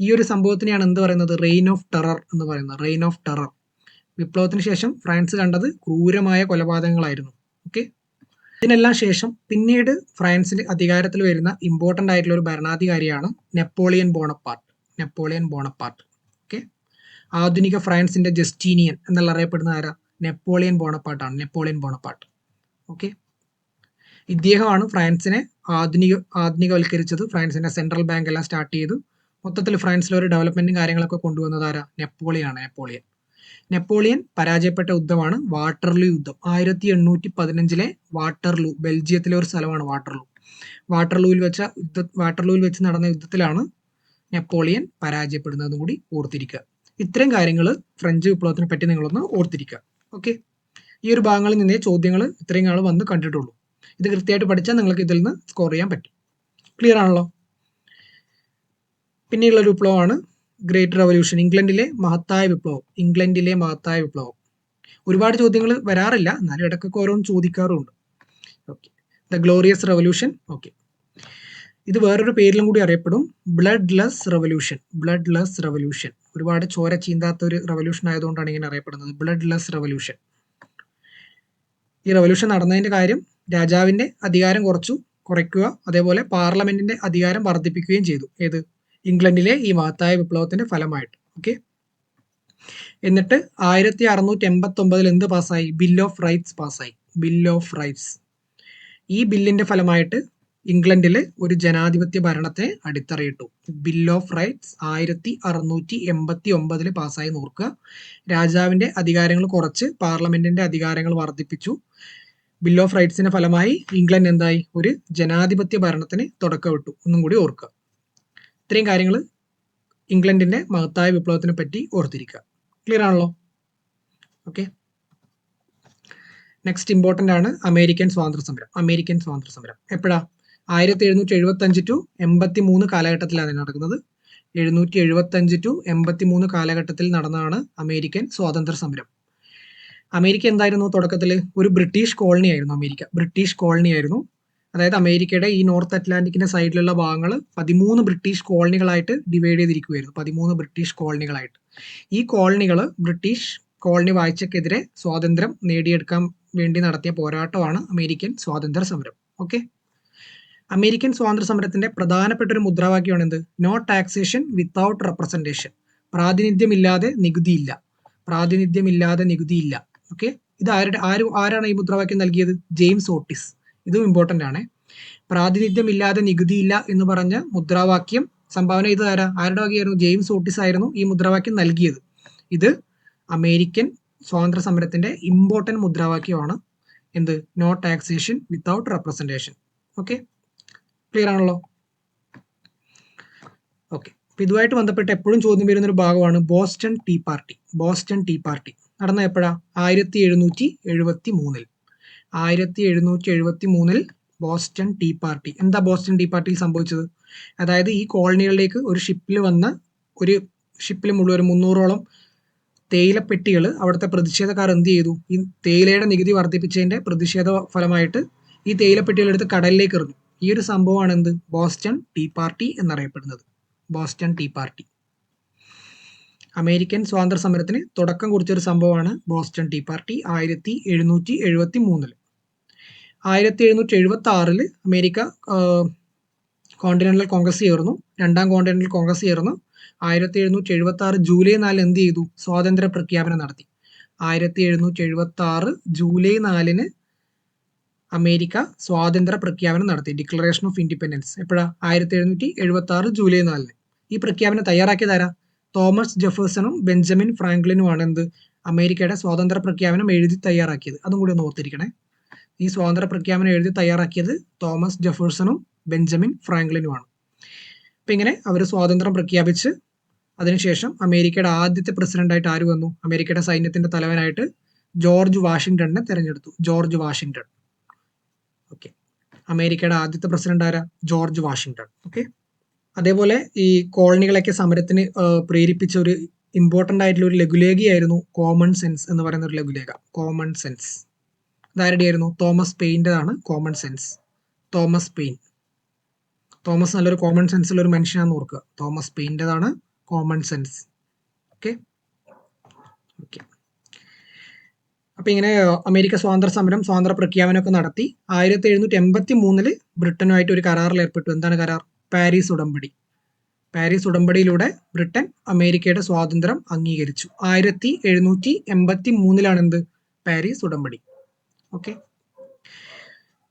ഈ ഒരു സംഭവത്തിനെയാണ് എന്ത് പറയുന്നത്? റെയിൻ ഓഫ് ടെറർ എന്ന് പറയുന്നത്. Reign of terror. വിപ്ലവത്തിന് ശേഷം ഫ്രാൻസ് കണ്ടത് ക്രൂരമായ കൊലപാതകങ്ങളായിരുന്നു. ഓക്കെ. ഇതിനെല്ലാം ശേഷം പിന്നീട് ഫ്രാൻസിൽ അധികാരത്തിൽ വരുന്ന ഇമ്പോർട്ടൻ്റ് ആയിട്ടുള്ള ഒരു ഭരണാധികാരിയാണ് Napoleon Bonaparte. Napoleon Bonaparte. Okay. ആധുനിക ഫ്രാൻസിന്റെ ജസ്റ്റീനിയൻ എന്നുള്ള അറിയപ്പെടുന്ന ആരാ? നെപ്പോളിയൻ ബോണപ്പാർട്ടാണ്. Napoleon Bonaparte. ഓക്കെ. ഇദ്ദേഹമാണ് ഫ്രാൻസിനെ ആധുനികവൽക്കരിച്ചത്. ഫ്രാൻസിന്റെ സെൻട്രൽ ബാങ്ക് എല്ലാം സ്റ്റാർട്ട് ചെയ്തു. മൊത്തത്തിൽ ഫ്രാൻസിൽ ഒരു ഡെവലപ്മെന്റും കാര്യങ്ങളൊക്കെ കൊണ്ടുവന്നത് ആരാ? നെപ്പോളിയൻ. നെപ്പോളിയൻ പരാജയപ്പെട്ട യുദ്ധമാണ് വാട്ടർലൂ യുദ്ധം. 1815 വാട്ടർലൂ, ബെൽജിയത്തിലെ ഒരു സ്ഥലമാണ് വാട്ടർലൂ. വാട്ടർലൂവിൽ വെച്ച് നടന്ന യുദ്ധത്തിലാണ് നെപ്പോളിയൻ പരാജയപ്പെടുന്നതും കൂടി ഓർത്തിരിക്കുക. ഇത്തരം കാര്യങ്ങൾ ഫ്രഞ്ച് വിപ്ലവത്തിനെ പറ്റി നിങ്ങളൊന്ന് ഓർത്തിരിക്കുക. ഓക്കെ. ഈ ഒരു ഭാഗങ്ങളിൽ നിന്നേ ചോദ്യങ്ങൾ ഇത്രയും നാൾ വന്ന് കണ്ടിട്ടുള്ളൂ. ഇത് കൃത്യമായിട്ട് പഠിച്ചാൽ നിങ്ങൾക്ക് ഇതിൽ നിന്ന് സ്കോർ ചെയ്യാൻ പറ്റും. ക്ലിയർ ആണല്ലോ? പിന്നെയുള്ള ഒരു വിപ്ലവമാണ് ഗ്രേറ്റ് റവല്യൂഷൻ. ഇംഗ്ലണ്ടിലെ മഹത്തായ വിപ്ലവം. ഒരുപാട് ചോദ്യങ്ങൾ വരാറില്ല, എന്നാലും ഇടയ്ക്കൊക്കെ ഓരോന്ന് ചോദിക്കാറുമുണ്ട്. Okay. The glorious revolution. Okay. ഇത് വേറൊരു പേരിലും കൂടി അറിയപ്പെടും, ബ്ലഡ് ലെസ് റവല്യൂഷൻ. ഒരുപാട് ചോര ചീന്താത്ത ഒരു റവല്യൂഷൻ ആയതുകൊണ്ടാണ് ഇങ്ങനെ അറിയപ്പെടുന്നത്, ബ്ലഡ് ലെസ് റവല്യൂഷൻ. ഈ റവല്യൂഷൻ നടന്നതിന്റെ കാര്യം രാജാവിന്റെ അധികാരം കുറയ്ക്കുക, അതേപോലെ പാർലമെന്റിന്റെ അധികാരം വർദ്ധിപ്പിക്കുകയും ചെയ്തു. ഏത്? ഇംഗ്ലണ്ടിലെ ഈ മഹത്തായ വിപ്ലവത്തിന്റെ ഫലമായിട്ട്. ഓക്കെ. എന്നിട്ട് 1689 എന്ത് പാസ്സായി? ബിൽ ഓഫ് റൈറ്റ്സ് പാസ്സായി. ഈ ബില്ലിന്റെ ഫലമായിട്ട് ഇംഗ്ലണ്ടിൽ ഒരു ജനാധിപത്യ ഭരണത്തെ അടിത്തറയിട്ടു. ബിൽ ഓഫ് റൈറ്റ്സ് 1689 പാസ്സായി. നോക്കുക, രാജാവിന്റെ അധികാരങ്ങൾ കുറച്ച് പാർലമെന്റിന്റെ അധികാരങ്ങൾ വർദ്ധിപ്പിച്ചു. ബിൽ ഓഫ് റൈറ്റ്സിന്റെ ഫലമായി ഇംഗ്ലണ്ട് എന്തായി? ഒരു ജനാധിപത്യ ഭരണത്തിന് തുടക്കമിട്ടു. ഒന്നും കൂടി ഓർക്കുക. ഇത്രയും കാര്യങ്ങൾ ഇംഗ്ലണ്ടിന്റെ മഹത്തായ വിപ്ലവത്തിനെ പറ്റി ഓർത്തിരിക്കുക. ക്ലിയർ ആണല്ലോ? ഓക്കെ. നെക്സ്റ്റ് ഇമ്പോർട്ടൻ്റ് ആണ് അമേരിക്കൻ സ്വാതന്ത്ര്യ സമരം. എപ്പോഴാ? 1775 to 83 കാലഘട്ടത്തിലാണ് നടക്കുന്നത്. 1775 to 83 കാലഘട്ടത്തിൽ നടന്നതാണ് അമേരിക്കൻ സ്വാതന്ത്ര്യ സമരം. അമേരിക്ക എന്തായിരുന്നു? തുടക്കത്തിൽ ഒരു ബ്രിട്ടീഷ് കോളനി ആയിരുന്നു. അതായത് അമേരിക്കയുടെ ഈ നോർത്ത് അറ്റ്ലാന്റിക്കിന്റെ സൈഡിലുള്ള ഭാഗങ്ങൾ 13 ബ്രിട്ടീഷ് കോളനികളായിട്ട് ഡിവൈഡ് ചെയ്തിരിക്കുകയായിരുന്നു. 13 ബ്രിട്ടീഷ് കോളനികളായിട്ട്. ഈ കോളനികൾ ബ്രിട്ടീഷ് കോളനി വാഴ്ചക്കെതിരെ സ്വാതന്ത്ര്യം നേടിയെടുക്കാൻ വേണ്ടി നടത്തിയ പോരാട്ടമാണ് അമേരിക്കൻ സ്വാതന്ത്ര്യ സമരം. ഓക്കെ. അമേരിക്കൻ സ്വാതന്ത്ര്യ സമരത്തിന്റെ പ്രധാനപ്പെട്ട ഒരു മുദ്രാവാക്യമാണ് എന്ത്? No taxation without representation. പ്രാതിനിധ്യമില്ലാതെ നികുതിയില്ല. ഓക്കെ. ഇത് ആരാണ് ഈ മുദ്രാവാക്യം നൽകിയത്? James Otis. ഇതും ഇമ്പോർട്ടൻ്റ് ആണ്. പ്രാതിനിധ്യമില്ലാതെ നികുതിയില്ല എന്ന് പറഞ്ഞ മുദ്രാവാക്യം സംഭാവന ചെയ്തത് ആരാ? ആരുടെ വകയായിരുന്നു? ജെയിംസ് ഓട്ടിസ് ആയിരുന്നു ഈ മുദ്രാവാക്യം നൽകിയത്. ഇത് അമേരിക്കൻ സ്വാതന്ത്ര്യ സമരത്തിന്റെ ഇമ്പോർട്ടൻ്റ് മുദ്രാവാക്യമാണ്. എന്ത്? No taxation without representation. Okay. Clear ആണല്ലോ? ഓക്കെ. അപ്പൊ ഇതുമായിട്ട് ബന്ധപ്പെട്ട് എപ്പോഴും ചോദ്യം വരുന്ന ഒരു ഭാഗമാണ് ബോസ്റ്റൺ ടീ പാർട്ടി. നടന്ന എപ്പോഴാ? 1773. 1773 ബോസ്റ്റൺ ടീ പാർട്ടി. എന്താ ബോസ്റ്റൺ ടീ പാർട്ടിയിൽ സംഭവിച്ചത്? അതായത് ഈ കോളനികളിലേക്ക് ഒരു ഷിപ്പിൽ മുഴുവൻ 300ഓളം തേയിലപ്പെട്ടികൾ അവിടുത്തെ പ്രതിഷേധക്കാർ എന്ത് ചെയ്തു? ഈ തേയിലയുടെ നികുതി വർദ്ധിപ്പിച്ചതിന്റെ പ്രതിഷേധ ഫലമായിട്ട് ഈ തേയിലപ്പെട്ടികൾ എടുത്ത് കടലിലേക്ക് എറിഞ്ഞു. ഈ ഒരു സംഭവമാണ് എന്ത്? ബോസ്റ്റൺ ടീ പാർട്ടി എന്നറിയപ്പെടുന്നത്. ബോസ്റ്റൺ ടീ പാർട്ടി അമേരിക്കൻ സ്വാതന്ത്ര്യ സമരത്തിന് തുടക്കം കുറിച്ചൊരു സംഭവമാണ് Boston Tea Party. 1773. 1776 America Continental Congress ചേർന്നു. രണ്ടാം കോണ്ടിനെന്റൽ കോൺഗ്രസ് ചേർന്നു. 1776 ജൂലൈ 4 എന്ത് ചെയ്തു? സ്വാതന്ത്ര്യ പ്രഖ്യാപനം നടത്തി. 1776 ജൂലൈ 4 അമേരിക്ക സ്വാതന്ത്ര്യ പ്രഖ്യാപനം നടത്തി. ഡിക്ലറേഷൻ ഓഫ് ഇൻഡിപെൻഡൻസ് എപ്പോഴാ? 1776 ജൂലൈ 4. ഈ പ്രഖ്യാപനം തയ്യാറാക്കിയതാരാ? തോമസ് ജെഫേഴ്സണും ബെഞ്ചമിൻ ഫ്രാങ്ക്ലിനുമാണ് എന്ത്? അമേരിക്കയുടെ സ്വാതന്ത്ര്യ പ്രഖ്യാപനം എഴുതി തയ്യാറാക്കിയത്. അതും കൂടി ഒന്ന് ഓർത്തിരിക്കണേ. ഈ സ്വാതന്ത്ര്യ പ്രഖ്യാപനം എഴുതി തയ്യാറാക്കിയത് തോമസ് ജെഫേഴ്സണും ബെഞ്ചമിൻ ഫ്രാങ്ക്ലിനുമാണ്. അപ്പം ഇങ്ങനെ അവർ സ്വാതന്ത്ര്യം പ്രഖ്യാപിച്ച് അതിനുശേഷം അമേരിക്കയുടെ ആദ്യത്തെ പ്രസിഡന്റായിട്ട് ആര് വന്നു? അമേരിക്കയുടെ സൈന്യത്തിന്റെ തലവനായിട്ട് ജോർജ് വാഷിങ്ടണിനെ തെരഞ്ഞെടുത്തു. George Washington. ഓക്കെ. അമേരിക്കയുടെ ആദ്യത്തെ പ്രസിഡന്റ് ആരാ? George Washington. ഓക്കെ. അതേപോലെ ഈ കോളനികളൊക്കെ സമരത്തിന് പ്രേരിപ്പിച്ച ഒരു ഇമ്പോർട്ടൻ്റ് ആയിട്ടുള്ള ഒരു ലഘുലേഖയായിരുന്നു കോമൺ സെൻസ് എന്ന് പറയുന്ന ഒരു ലഘുലേഖ. Common sense. ഇതാരുടെയായിരുന്നു? തോമസ് പെയിൻ്റെതാണ് common sense. Thomas Paine. Thomas നല്ലൊരു കോമൺ സെൻസുള്ള ഒരു മനുഷ്യനാണെന്ന് ഓർക്കുക. തോമസ് പെയിൻ്റെതാണ് കോമൺ സെൻസ്. Okay okay. അപ്പൊ ഇങ്ങനെ അമേരിക്ക സ്വാതന്ത്ര്യ പ്രഖ്യാപനമൊക്കെ നടത്തി. 1783 ബ്രിട്ടനുമായിട്ട് ഒരു കരാറിൽ ഏർപ്പെട്ടു. എന്താണ് കരാർ? പാരീസ് ഉടമ്പടി. പാരീസ് ഉടമ്പടിയിലൂടെ ബ്രിട്ടൻ അമേരിക്കയുടെ സ്വാതന്ത്ര്യം അംഗീകരിച്ചു. 1783 എന്ത്? പാരീസ് ഉടമ്പടി. ഓക്കെ.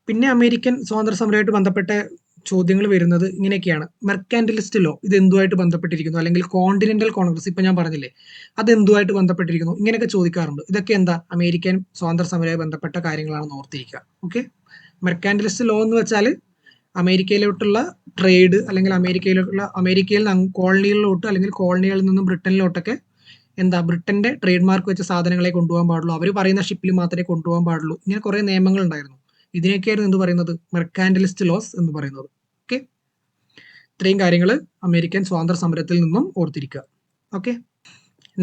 പിന്നെ അമേരിക്കൻ സ്വാതന്ത്ര്യ സമരമായിട്ട് ബന്ധപ്പെട്ട ചോദ്യങ്ങൾ വരുന്നത് ഇങ്ങനെയൊക്കെയാണ്. മെർക്കാന്റിലിസ്റ്റ് ലോ ഇത് എന്തുമായിട്ട് ബന്ധപ്പെട്ടിരിക്കുന്നു? അല്ലെങ്കിൽ കോണ്ടിനെന്റൽ കോൺഗ്രസ് ഇപ്പൊ ഞാൻ പറഞ്ഞില്ലേ, അത് എന്തുമായിട്ട് ബന്ധപ്പെട്ടിരിക്കുന്നു? ഇങ്ങനെയൊക്കെ ചോദിക്കാറുണ്ട്. ഇതൊക്കെ എന്താ? അമേരിക്കൻ സ്വാതന്ത്ര്യ സമരവുമായി ബന്ധപ്പെട്ട കാര്യങ്ങളാണെന്ന് ഓർത്തിരിക്കുക. ഓക്കെ. മെർക്കാന്റിലിസ്റ്റ് ലോ എന്ന് വെച്ചാൽ അമേരിക്കയിലോട്ടുള്ള ട്രേഡ്, അല്ലെങ്കിൽ അമേരിക്കയിൽ നിന്ന് കോളനികളിലോട്ട്, അല്ലെങ്കിൽ കോളനികളിൽ നിന്നും ബ്രിട്ടനിലോട്ടൊക്കെ എന്താ, ബ്രിട്ടന്റെ ട്രേഡ് മാർക്ക് വെച്ച സാധനങ്ങളെ കൊണ്ടുപോകാൻ പാടുള്ളൂ, അവർ പറയുന്ന ഷിപ്പിൽ മാത്രമേ കൊണ്ടുപോകാൻ പാടുള്ളൂ. ഇങ്ങനെ കുറെ നിയമങ്ങൾ ഉണ്ടായിരുന്നു. ഇതിനൊക്കെയായിരുന്നു എന്ത് പറയുന്നത്? മെർക്കാന്റിലിസ്റ്റ് ലോസ് എന്ന് പറയുന്നത്. ഓക്കെ. ഇത്രയും കാര്യങ്ങൾ അമേരിക്കൻ സ്വാതന്ത്ര്യ സമരത്തിൽ നിന്നും ഓർത്തിരിക്കുക. Okay.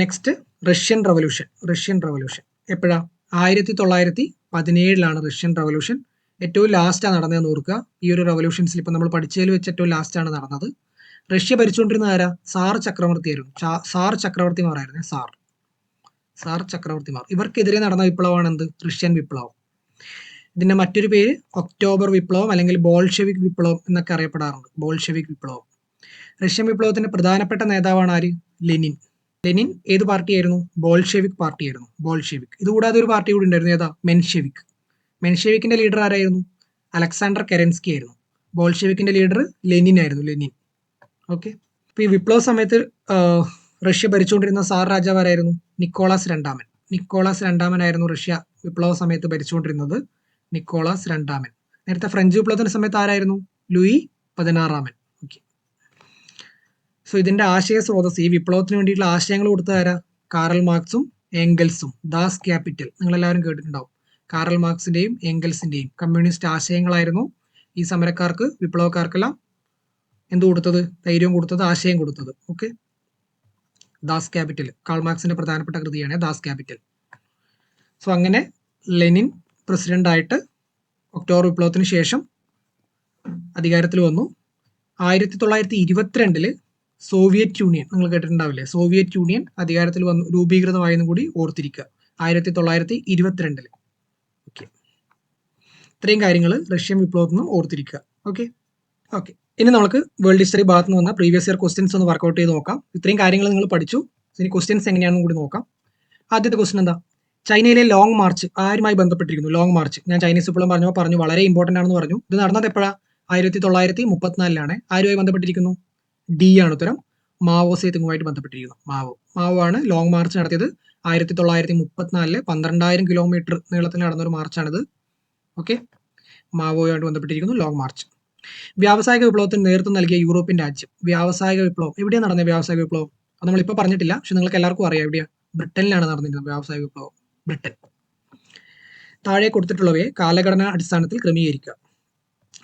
Next Russian revolution. Russian revolution എപ്പോഴാ? 1917 റഷ്യൻ റവല്യൂഷൻ. ഏറ്റവും ലാസ്റ്റാണ് നടന്നതെന്ന് ഓർക്കുക. ഈ ഒരു റവല്യൂഷൻസിൽ ഇപ്പം നമ്മൾ പഠിച്ചതിൽ വെച്ച് ഏറ്റവും ലാസ്റ്റാണ് നടന്നത്. റഷ്യ ഭരിച്ചുകൊണ്ടിരുന്ന ആരാ? സാർ ചക്രവർത്തിയായിരുന്നു. സാർ ചക്രവർത്തിമാരായിരുന്നു. സാർ ചക്രവർത്തിമാർ. ഇവർക്കെതിരെ നടന്ന വിപ്ലവമാണ് എന്ത്? റഷ്യൻ വിപ്ലവം. ഇതിന്റെ മറ്റൊരു പേര് ഒക്ടോബർ വിപ്ലവം, അല്ലെങ്കിൽ ബോൾഷെവിക് വിപ്ലവം എന്നൊക്കെ അറിയപ്പെടാറുണ്ട്. ബോൾഷെവിക് വിപ്ലവം. റഷ്യൻ വിപ്ലവത്തിന്റെ പ്രധാനപ്പെട്ട നേതാവാണ് ആര്? ലെനിൻ. ലെനിൻ ഏത് പാർട്ടിയായിരുന്നു? ബോൾഷെവിക് പാർട്ടിയായിരുന്നു. ബോൾഷെവിക്. ഇതുകൂടാതെ ഒരു പാർട്ടി കൂടി ഉണ്ടായിരുന്നു. ഏതാ? മെൻഷെവിക്. മെൻഷെവിക്കിന്റെ ലീഡർ ആരായിരുന്നു? അലക്സാണ്ടർ കെരൻസ്കി ആയിരുന്നു. ബോൾഷെവിക്കിന്റെ ലീഡർ ലെനിൻ ആയിരുന്നു. ലെനിൻ. ഓക്കെ. അപ്പൊ ഈ വിപ്ലവ സമയത്ത് റഷ്യ ഭരിച്ചുകൊണ്ടിരുന്ന സാർ രാജാവ് ആരായിരുന്നു? നിക്കോളാസ് രണ്ടാമൻ. നിക്കോളാസ് രണ്ടാമനായിരുന്നു റഷ്യ വിപ്ലവ സമയത്ത് ഭരിച്ചുകൊണ്ടിരുന്നത്. നിക്കോളാസ് രണ്ടാമൻ. നേരത്തെ ഫ്രഞ്ച് വിപ്ലവത്തിന്റെ സമയത്ത് ആരായിരുന്നു? ലൂയി 16. ഓക്കെ. സോ ഇതിന്റെ ആശയ സ്രോതസ്, ഈ വിപ്ലവത്തിന് വേണ്ടിയിട്ടുള്ള ആശയങ്ങൾ കൊടുത്ത ആരാ? കാറൽ മാർക്സും എംഗൽസും. ദാസ് ക്യാപിറ്റൽ നിങ്ങൾ എല്ലാവരും കേട്ടിട്ടുണ്ടാവും. കാറൽ മാർക്സിന്റെയും എംഗൽസിന്റെയും കമ്മ്യൂണിസ്റ്റ് ആശയങ്ങളായിരുന്നു ഈ സമരക്കാർക്ക്, വിപ്ലവക്കാർക്കെല്ലാം എന്ത് കൊടുത്തത്? ധൈര്യം കൊടുത്തത്, ആശയം കൊടുത്തത്. ഓക്കെ. ദാസ് ക്യാപിറ്റൽ കാൾ മാർക്സിന്റെ പ്രധാനപ്പെട്ട കൃതിയാണ് ദാസ് ക്യാപിറ്റൽ. സോ അങ്ങനെ ലെനിൻ പ്രസിഡന്റ് ആയിട്ട് ഒക്ടോബർ വിപ്ലവത്തിന് ശേഷം അധികാരത്തിൽ വന്നു. 1922 സോവിയറ്റ് യൂണിയൻ നിങ്ങൾ കേട്ടിട്ടുണ്ടാവില്ലേ? സോവിയറ്റ് യൂണിയൻ അധികാരത്തിൽ വന്നു, രൂപീകൃതമായെന്നും കൂടി ഓർത്തിരിക്കുക. 1922. ഓക്കെ. ഇത്രയും കാര്യങ്ങൾ റഷ്യൻ വിപ്ലവത്തിൽ നിന്നും ഓർത്തിരിക്കുക. Okay okay. ഇനി നമുക്ക് വേൾഡ് ഹിസ്റ്ററി ഭാഗത്ത് നിന്ന് വന്ന പ്രീവിയസ് ഇയർ ക്വസ്റ്റ്യൻസ് ഒന്ന് വർക്കൗട്ട് ചെയ്ത് നോക്കാം. ഇത്രയും കാര്യങ്ങൾ നിങ്ങൾ പഠിച്ചു. ഇനി ക്വസ്റ്റ്യൻസ് എങ്ങനെയാണെന്ന് കൂടി നോക്കാം. ആദ്യത്തെ ക്വസ്റ്റ്യൻ എന്താ? ചൈനയിലെ ലോങ് മാർച്ച് ആരുമായി ബന്ധപ്പെട്ടിരിക്കുന്നു? ലോങ് മാർച്ച് ഞാൻ ചൈനീസ് വിപ്ലവം പറഞ്ഞു, വളരെ ഇമ്പോർട്ടന്റ് ആണെന്ന് പറഞ്ഞു. ഇത് നടന്നത് എപ്പോഴാണ്? 1934. ആരുമായി ബന്ധപ്പെട്ടിരിക്കുന്നു? ഡി ആണ് ഉത്തരം. മാവോ സേ തുങ്ങുമായിട്ട് ബന്ധപ്പെട്ടിരിക്കുന്നു. മാവോ ആണ് ലോങ് മാർച്ച് നടത്തിയത്. 1934 12,000 കിലോമീറ്റർ നീളത്തിൽ നടന്ന ഒരു മാർച്ചാണിത്. ഓക്കെ. മാവോയുമായിട്ട് ബന്ധപ്പെട്ടിരിക്കുന്നു ലോങ് മാർച്ച്. വ്യാവസായിക വിപ്ലവത്തിന് നേതൃത്വം നൽകിയ യൂറോപ്യൻ രാജ്യം. വ്യാവസായിക വിപ്ലവം എവിടെയാണ് നടന്നത്? വ്യാവസായിക വിപ്ലവം അത് നമ്മളിപ്പോൾ പറഞ്ഞിട്ടില്ല, പക്ഷെ നിങ്ങൾക്ക് എല്ലാവർക്കും അറിയാം എവിടെയാണ്? ബ്രിട്ടനിലാണ് നടന്നിരുന്നത് വ്യാവസായിക വിപ്ലവം. ബ്രിട്ടൻ. താഴെ കൊടുത്തിട്ടുള്ളവയെ കാലഘടനാ അടിസ്ഥാനത്തിൽ ക്രമീകരിക്കുക.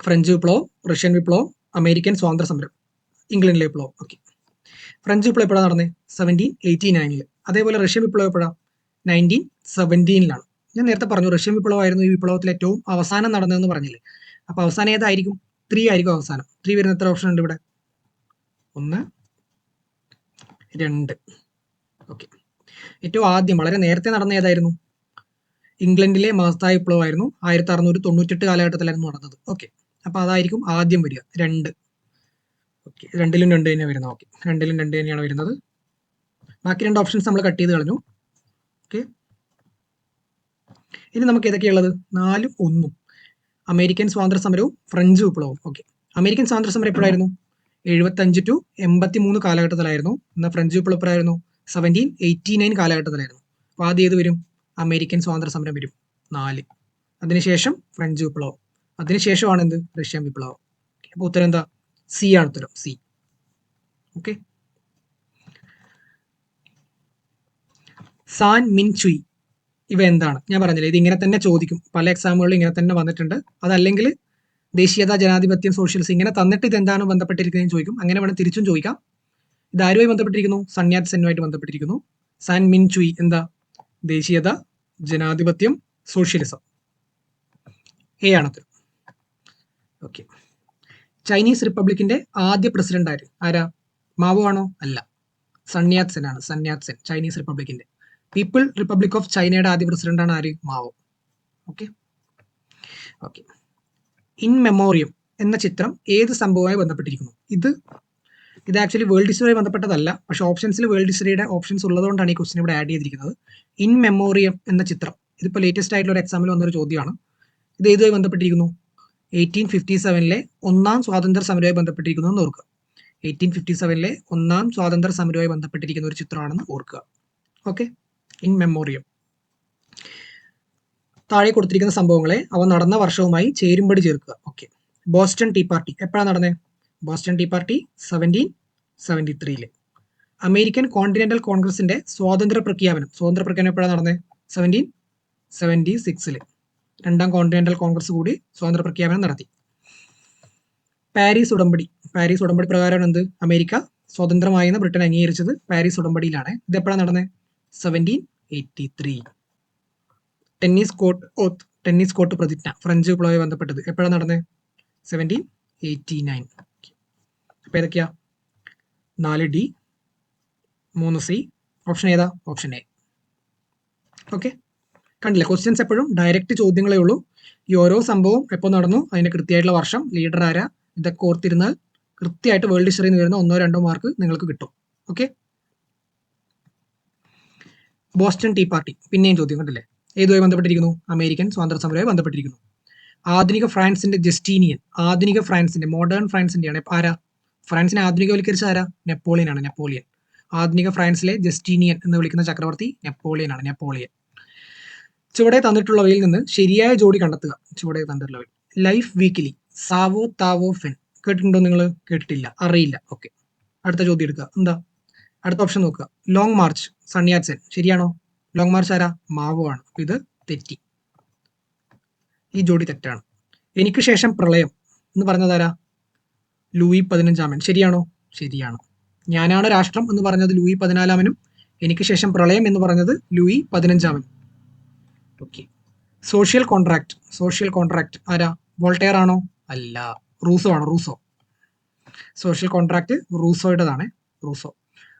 ഫ്രഞ്ച് വിപ്ലവം, റഷ്യൻ വിപ്ലവം, അമേരിക്കൻ സ്വാതന്ത്ര്യ സമരം, ഇംഗ്ലണ്ടിലെ വിപ്ലവം. ഓക്കെ. ഫ്രഞ്ച് വിപ്ലവം എപ്പോഴാണ് നടന്നത്? 1789. അതേപോലെ റഷ്യൻ വിപ്ലവം എപ്പോഴാണ്? 1917. ഞാൻ നേരത്തെ പറഞ്ഞു റഷ്യൻ വിപ്ലവമായിരുന്നു ഈ വിപ്ലവത്തിൽ ഏറ്റവും അവസാനം നടന്നതെന്ന് പറഞ്ഞില്ലേ. അപ്പൊ അവസാനം ഏതായിരിക്കും? 3 ആയിരിക്കും അവസാനം. 3 വരുന്ന എത്ര ഓപ്ഷൻ ഉണ്ട് ഇവിടെ? 1, 2. ഓക്കെ. ഏറ്റവും ആദ്യം വളരെ നേരത്തെ നടന്ന ഏതായിരുന്നു? ഇംഗ്ലണ്ടിലെ മഹത്തായ വിപ്ലവമായിരുന്നു. 1698 കാലഘട്ടത്തിലായിരുന്നു നടന്നത്. ഓക്കെ. അപ്പൊ അതായിരിക്കും ആദ്യം വരിക. 2. ഓക്കെ. 2ലും 2 തന്നെയാണ് വരുന്നത്. ഓക്കെ. 2ലും 2 തന്നെയാണ് വരുന്നത്. ബാക്കി 2 ഓപ്ഷൻസ് നമ്മൾ കട്ട് ചെയ്ത് കളഞ്ഞു. ഓക്കെ. ഇനി നമുക്ക് ഏതൊക്കെയുള്ളത്? 4ഉം 1ഉം. അമേരിക്കൻ സ്വാതന്ത്ര്യ സമരവും ഫ്രഞ്ച് വിപ്ലവവും. ഓക്കെ. അമേരിക്കൻ സ്വാതന്ത്ര്യ സമരം എപ്പോഴായിരുന്നു? 75 to 83 കാലഘട്ടത്തിലായിരുന്നു. എന്നാൽ ഫ്രഞ്ച് വിപ്ലവം എപ്പോഴായിരുന്നു? 1789 കാലഘട്ടത്തിലായിരുന്നു. അപ്പോൾ ആദ്യം ഏത് വരും? അമേരിക്കൻ സ്വാതന്ത്ര്യ സമരം വരും. 4. അതിനുശേഷം ഫ്രഞ്ച് വിപ്ലവം, അതിനുശേഷമാണ് എന്ത്? റഷ്യൻ വിപ്ലവം. അപ്പോൾ ഉത്തരം എന്താ? സി ആണ് ഉത്തരം. സി. ഓക്കെ. സാൻ മിൻ ചുയി ഇവ എന്താണ്? ഞാൻ പറഞ്ഞില്ലേ ഇത് ഇങ്ങനെ തന്നെ ചോദിക്കും, പല എക്സാമുകളിലും ഇങ്ങനെ തന്നെ വന്നിട്ടുണ്ട്. അതല്ലെങ്കിൽ ദേശീയത, ജനാധിപത്യം, സോഷ്യലിസം ഇങ്ങനെ തന്നിട്ട് ഇത് എന്താണ് ബന്ധപ്പെട്ടിരിക്കുന്നതെന്ന് ചോദിക്കും. അങ്ങനെ വേണം തിരിച്ചും ചോദിക്കാം. ഇത് ആരുമായി ബന്ധപ്പെട്ടിരിക്കുന്നു? സൺയാറ്റ് സെന്നുമായിട്ട് ബന്ധപ്പെട്ടിരിക്കുന്നു. സാൻ മിൻ ചുയി എന്താ? ദേശീയത, ജനാധിപത്യം, സോഷ്യലിസം. എ ആണ് ഉത്തരം. ഓക്കെ. ചൈനീസ് റിപ്പബ്ലിക്കിന്റെ ആദ്യ പ്രസിഡന്റ് ആരാ? മാവോ ആണോ? അല്ല, സൺയാത്സെൻ ആണ്. സൺയാത്സെൻ ചൈനീസ് റിപ്പബ്ലിക്കിന്റെ. പീപ്പിൾ റിപ്പബ്ലിക് ഓഫ് ചൈനയുടെ ആദ്യ പ്രസിഡന്റ് ആണ് ആര്? Mao. Okay. Okay. In Memoriam എന്ന ചിത്രം ഏത് സംഭവവുമായി ബന്ധപ്പെട്ടിരിക്കുന്നു? ഇത് ആക്ച്വലി വേൾഡ് ഹിസ്റ്ററിയുമായി ബന്ധപ്പെട്ടതല്ല, പക്ഷേ ഓപ്ഷൻസിൽ വേൾഡ് ഹിസ്റ്ററിയുടെ ഓപ്ഷൻസ് ഉള്ളതുകൊണ്ടാണ് ഈ ക്വസ്റ്റൻ ഇവിടെ ആഡ് ചെയ്തിരിക്കുന്നത്. ഇൻ മെമ്മോറിയം എന്ന ചിത്രം ഇതിപ്പോൾ ലേറ്റസ്റ്റ് ആയിട്ടുള്ള ഒരു എക്സാമിൽ വന്നൊരു ചോദ്യമാണ്. ഇത് ഏതുമായി ബന്ധപ്പെട്ടിരിക്കുന്നു? 1857 ഒന്നാം സ്വാതന്ത്ര്യ സമരവുമായി ബന്ധപ്പെട്ടിരിക്കുന്നു എന്ന് ഓർക്കുക. 1857 ഒന്നാം സ്വാതന്ത്ര്യ സമരവുമായി ബന്ധപ്പെട്ടിരിക്കുന്ന ഒരു ചിത്രമാണെന്ന് ഓർക്കുക. ഓക്കെ. In Memoriam. താഴെ കൊടുത്തിരിക്കുന്ന സംഭവങ്ങളെ അവ നടന്ന വർഷവുമായി ചേരുംപടി ചേർക്കുക. ഓക്കെ. ബോസ്റ്റൺ ടീ പാർട്ടി എപ്പോഴാണ് നടന്നത്? Boston Tea Party 1773. American Continental കോൺഗ്രസിന്റെ സ്വാതന്ത്ര്യ പ്രഖ്യാപനം എപ്പോഴാണ് നടന്നത്? 1776. രണ്ടാം കോണ്ടിനെന്റൽ കോൺഗ്രസ് കൂടി സ്വാതന്ത്ര്യ പ്രഖ്യാപനം നടത്തി. പാരീസ് ഉടമ്പടി പ്രകാരമാണ് എന്ത്? അമേരിക്ക സ്വതന്ത്രമായെന്ന് ബ്രിട്ടൻ അംഗീകരിച്ചത് പാരീസ് ഉടമ്പടിയിലാണ്. ഇത് എപ്പോഴാണ് നടന്നത്? 1783. ടെന്നീസ് കോർട്ട് പ്രതിജ്ഞ ഫ്രഞ്ച് വിപ്ലവവുമായി ബന്ധപ്പെട്ടത് എപ്പോഴാണ് നടന്നത്? 1789. അപ്പൊ ഏതൊക്കെയാ? 4D, 3C. ഓപ്ഷൻ ഏതാ? Option A. ഓക്കെ. കണ്ടില്ലേ, ക്വസ്റ്റ്യൻസ് എപ്പോഴും ഡയറക്റ്റ് ചോദ്യങ്ങളേ ഉള്ളൂ. ഈ ഓരോ സംഭവം എപ്പോൾ നടന്നു, അതിന്റെ കൃത്യമായിട്ടുള്ള വർഷം, ലീഡർ ആരാ, ഇതൊക്കെ ഓർത്തിരുന്നാൽ കൃത്യമായിട്ട് വേൾഡ് ഹിസ്റ്ററിയിൽ നിന്ന് വരുന്ന 1-2 മാർക്ക് നിങ്ങൾക്ക് കിട്ടും. ഓക്കെ. ബോസ്റ്റൺ ടീ പാർട്ടി പിന്നെയും ചോദ്യം കണ്ടില്ലേ, ഏതുമായി ബന്ധപ്പെട്ടിരിക്കുന്നു? അമേരിക്കൻ സ്വാതന്ത്ര്യ സമരവുമായി ബന്ധപ്പെട്ടിരിക്കുന്നു. ആധുനിക ഫ്രാൻസിന്റെ ജസ്റ്റീനിയൻ, മോഡേൺ ഫ്രാൻസിന്റെ ആണ് ആരാ? ഫ്രാൻസിനെ ആധുനികവൽക്കരിച്ച ആരാ? നെപ്പോളിയൻ ആണ്. നെപ്പോളിയൻ. ആധുനിക ഫ്രാൻസിലെ ജസ്റ്റീനിയൻ എന്ന് വിളിക്കുന്ന ചക്രവർത്തി നെപ്പോളിയൻ ആണ്. നെപ്പോളിയൻ. ചുവടെ തന്നിട്ടുള്ളവയിൽ നിന്ന് ശരിയായ ജോഡി കണ്ടെത്തുക. ചുവടെ തന്നിട്ടുള്ളവയിൽ ലൈഫ് വീക്കിലി, സാവോ താവോ ഫെൻ കേട്ടിട്ടുണ്ടോ നിങ്ങൾ? കേട്ടിട്ടില്ല, അറിയില്ല. ഓക്കെ. അടുത്ത ചോദ്യം എടുക്കുക. എന്താ അടുത്ത ഓപ്ഷൻ നോക്കുക. Long march, Sun Yat Sen. ശരിയാണോ? ലോങ് മാർച്ച് ആരാ? മാവോ ആണ്. ഇത് തെറ്റി, ഈ ജോഡി തെറ്റാണ്. എനിക്ക് ശേഷം പ്രളയം എന്ന് പറഞ്ഞതാരാ? ലൂയി 15. ശരിയാണോ? ശരിയാണ്. ഞാനാണ് രാഷ്ട്രം എന്ന് പറഞ്ഞത് ലൂയി 14. എനിക്ക് ശേഷം പ്രളയം എന്ന് പറഞ്ഞത് ലൂയി 15. ഓക്കെ. സോഷ്യൽ കോൺട്രാക്ട് ആരാ? വോൾട്ടയർ ആണോ? അല്ല, റൂസോ ആണ്. സോഷ്യൽ കോൺട്രാക്ട് റൂസോയുടേതാണ്. റൂസോ.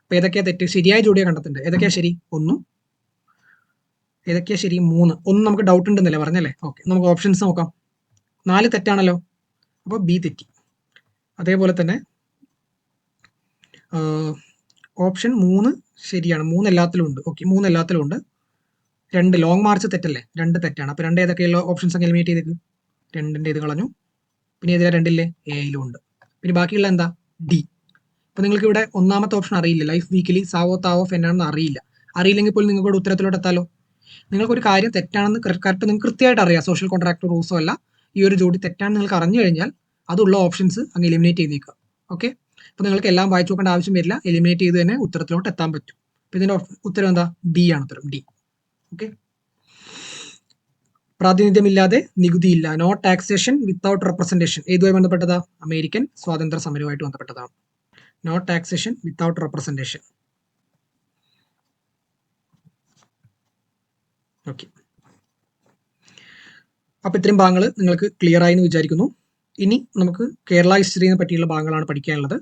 അപ്പൊ ഏതൊക്കെയാ തെറ്റ്? ശരിയായ ജോഡിയെ കണ്ടെത്തുന്നുണ്ട്. ഏതൊക്കെയാ ശരി? 1. ഏതൊക്കെയാ ശരി? 3. ഒന്നും നമുക്ക് ഡൗട്ട് ഉണ്ടെന്നല്ലേ പറഞ്ഞല്ലേ? ഓക്കെ, നമുക്ക് ഓപ്ഷൻസ് നോക്കാം. 4 തെറ്റാണല്ലോ, അപ്പോൾ ബി തെറ്റി. അതേപോലെ തന്നെ ഓപ്ഷൻ 3 ശരിയാണ്. 3 എല്ലാത്തിലും ഉണ്ട്. ഓക്കെ, 3 എല്ലാത്തിലും ഉണ്ട്. 2 ലോങ് മാർച്ച് തെറ്റല്ലേ? 2 തെറ്റാണ്. അപ്പോൾ 2 ഏതൊക്കെയുള്ള ഓപ്ഷൻസ് അങ്ങ് എലിമിനേറ്റ് ചെയ്തേക്ക്. 2ന്റെ ഇത് കളഞ്ഞു. പിന്നെ ഇതിലെ 2 എയിലും ഉണ്ട്. പിന്നെ ബാക്കിയുള്ള എന്താ? ഡി. അപ്പോൾ നിങ്ങൾക്ക് ഇവിടെ ഒന്നാമത്തെ ഓപ്ഷൻ അറിയില്ല. ലൈഫ് വീക്കിലി, സാവോ താവോ ഫെൻ ആണെന്ന് അറിയില്ലെങ്കിൽ പോലും നിങ്ങൾക്ക് ഇവിടെ ഉത്തരത്തിലോട്ട് എത്താലോ. നിങ്ങൾക്കൊരു കാര്യം തെറ്റാണെന്ന് കറക്റ്റ് നിങ്ങൾക്ക് കൃത്യമായിട്ട് അറിയാം. സോഷ്യൽ കോൺട്രാക്ട് റൂസോ അല്ല, ഈ ഒരു ജോഡി തെറ്റാണെന്ന് നിങ്ങൾക്ക് അറിഞ്ഞു കഴിഞ്ഞാൽ അതുള്ള ഓപ്ഷൻസ് അങ്ങ് എലിമിനേറ്റ് ചെയ്തേക്കുക. ഓക്കെ. അപ്പോൾ നിങ്ങൾക്ക് എല്ലാം വായിച്ചു നോക്കേണ്ട ആവശ്യം വരില്ല. എലിമിനേറ്റ് ചെയ്ത് തന്നെ ഉത്തരത്തിലോട്ട് എത്താൻ പറ്റും. അപ്പോൾ ഇതിന്റെ ഉത്തരം എന്താ? ഡി ആണ് ഉത്തരം. ഡി. ഓക്കെ. പ്രാതിനിധ്യമില്ലാതെ നികുതിയില്ല, നോ ടാക്സേഷൻ വിത്തൗട്ട് റെപ്രസെന്റേഷൻ ഏതുമായി ബന്ധപ്പെട്ടതാ? അമേരിക്കൻ സ്വാതന്ത്ര്യ സമരവുമായിട്ട് ബന്ധപ്പെട്ടതാണ്. No taxation without representation. Okay. അപ്പോൾ ഇത്രയും ഭാഗങ്ങൾ നിങ്ങൾക്ക് ക്ലിയർ ആയി എന്ന് വിചാരിക്കുന്നു. ഇനി നമുക്ക് കേരള ഹിസ്റ്ററിയെ പറ്റിയുള്ള ഭാഗങ്ങളാണ് പഠിക്കാനുള്ളത്.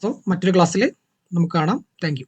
സോ മറ്റൊരു ക്ലാസ്സിൽ നമുക്ക് കാണാം. Thank you.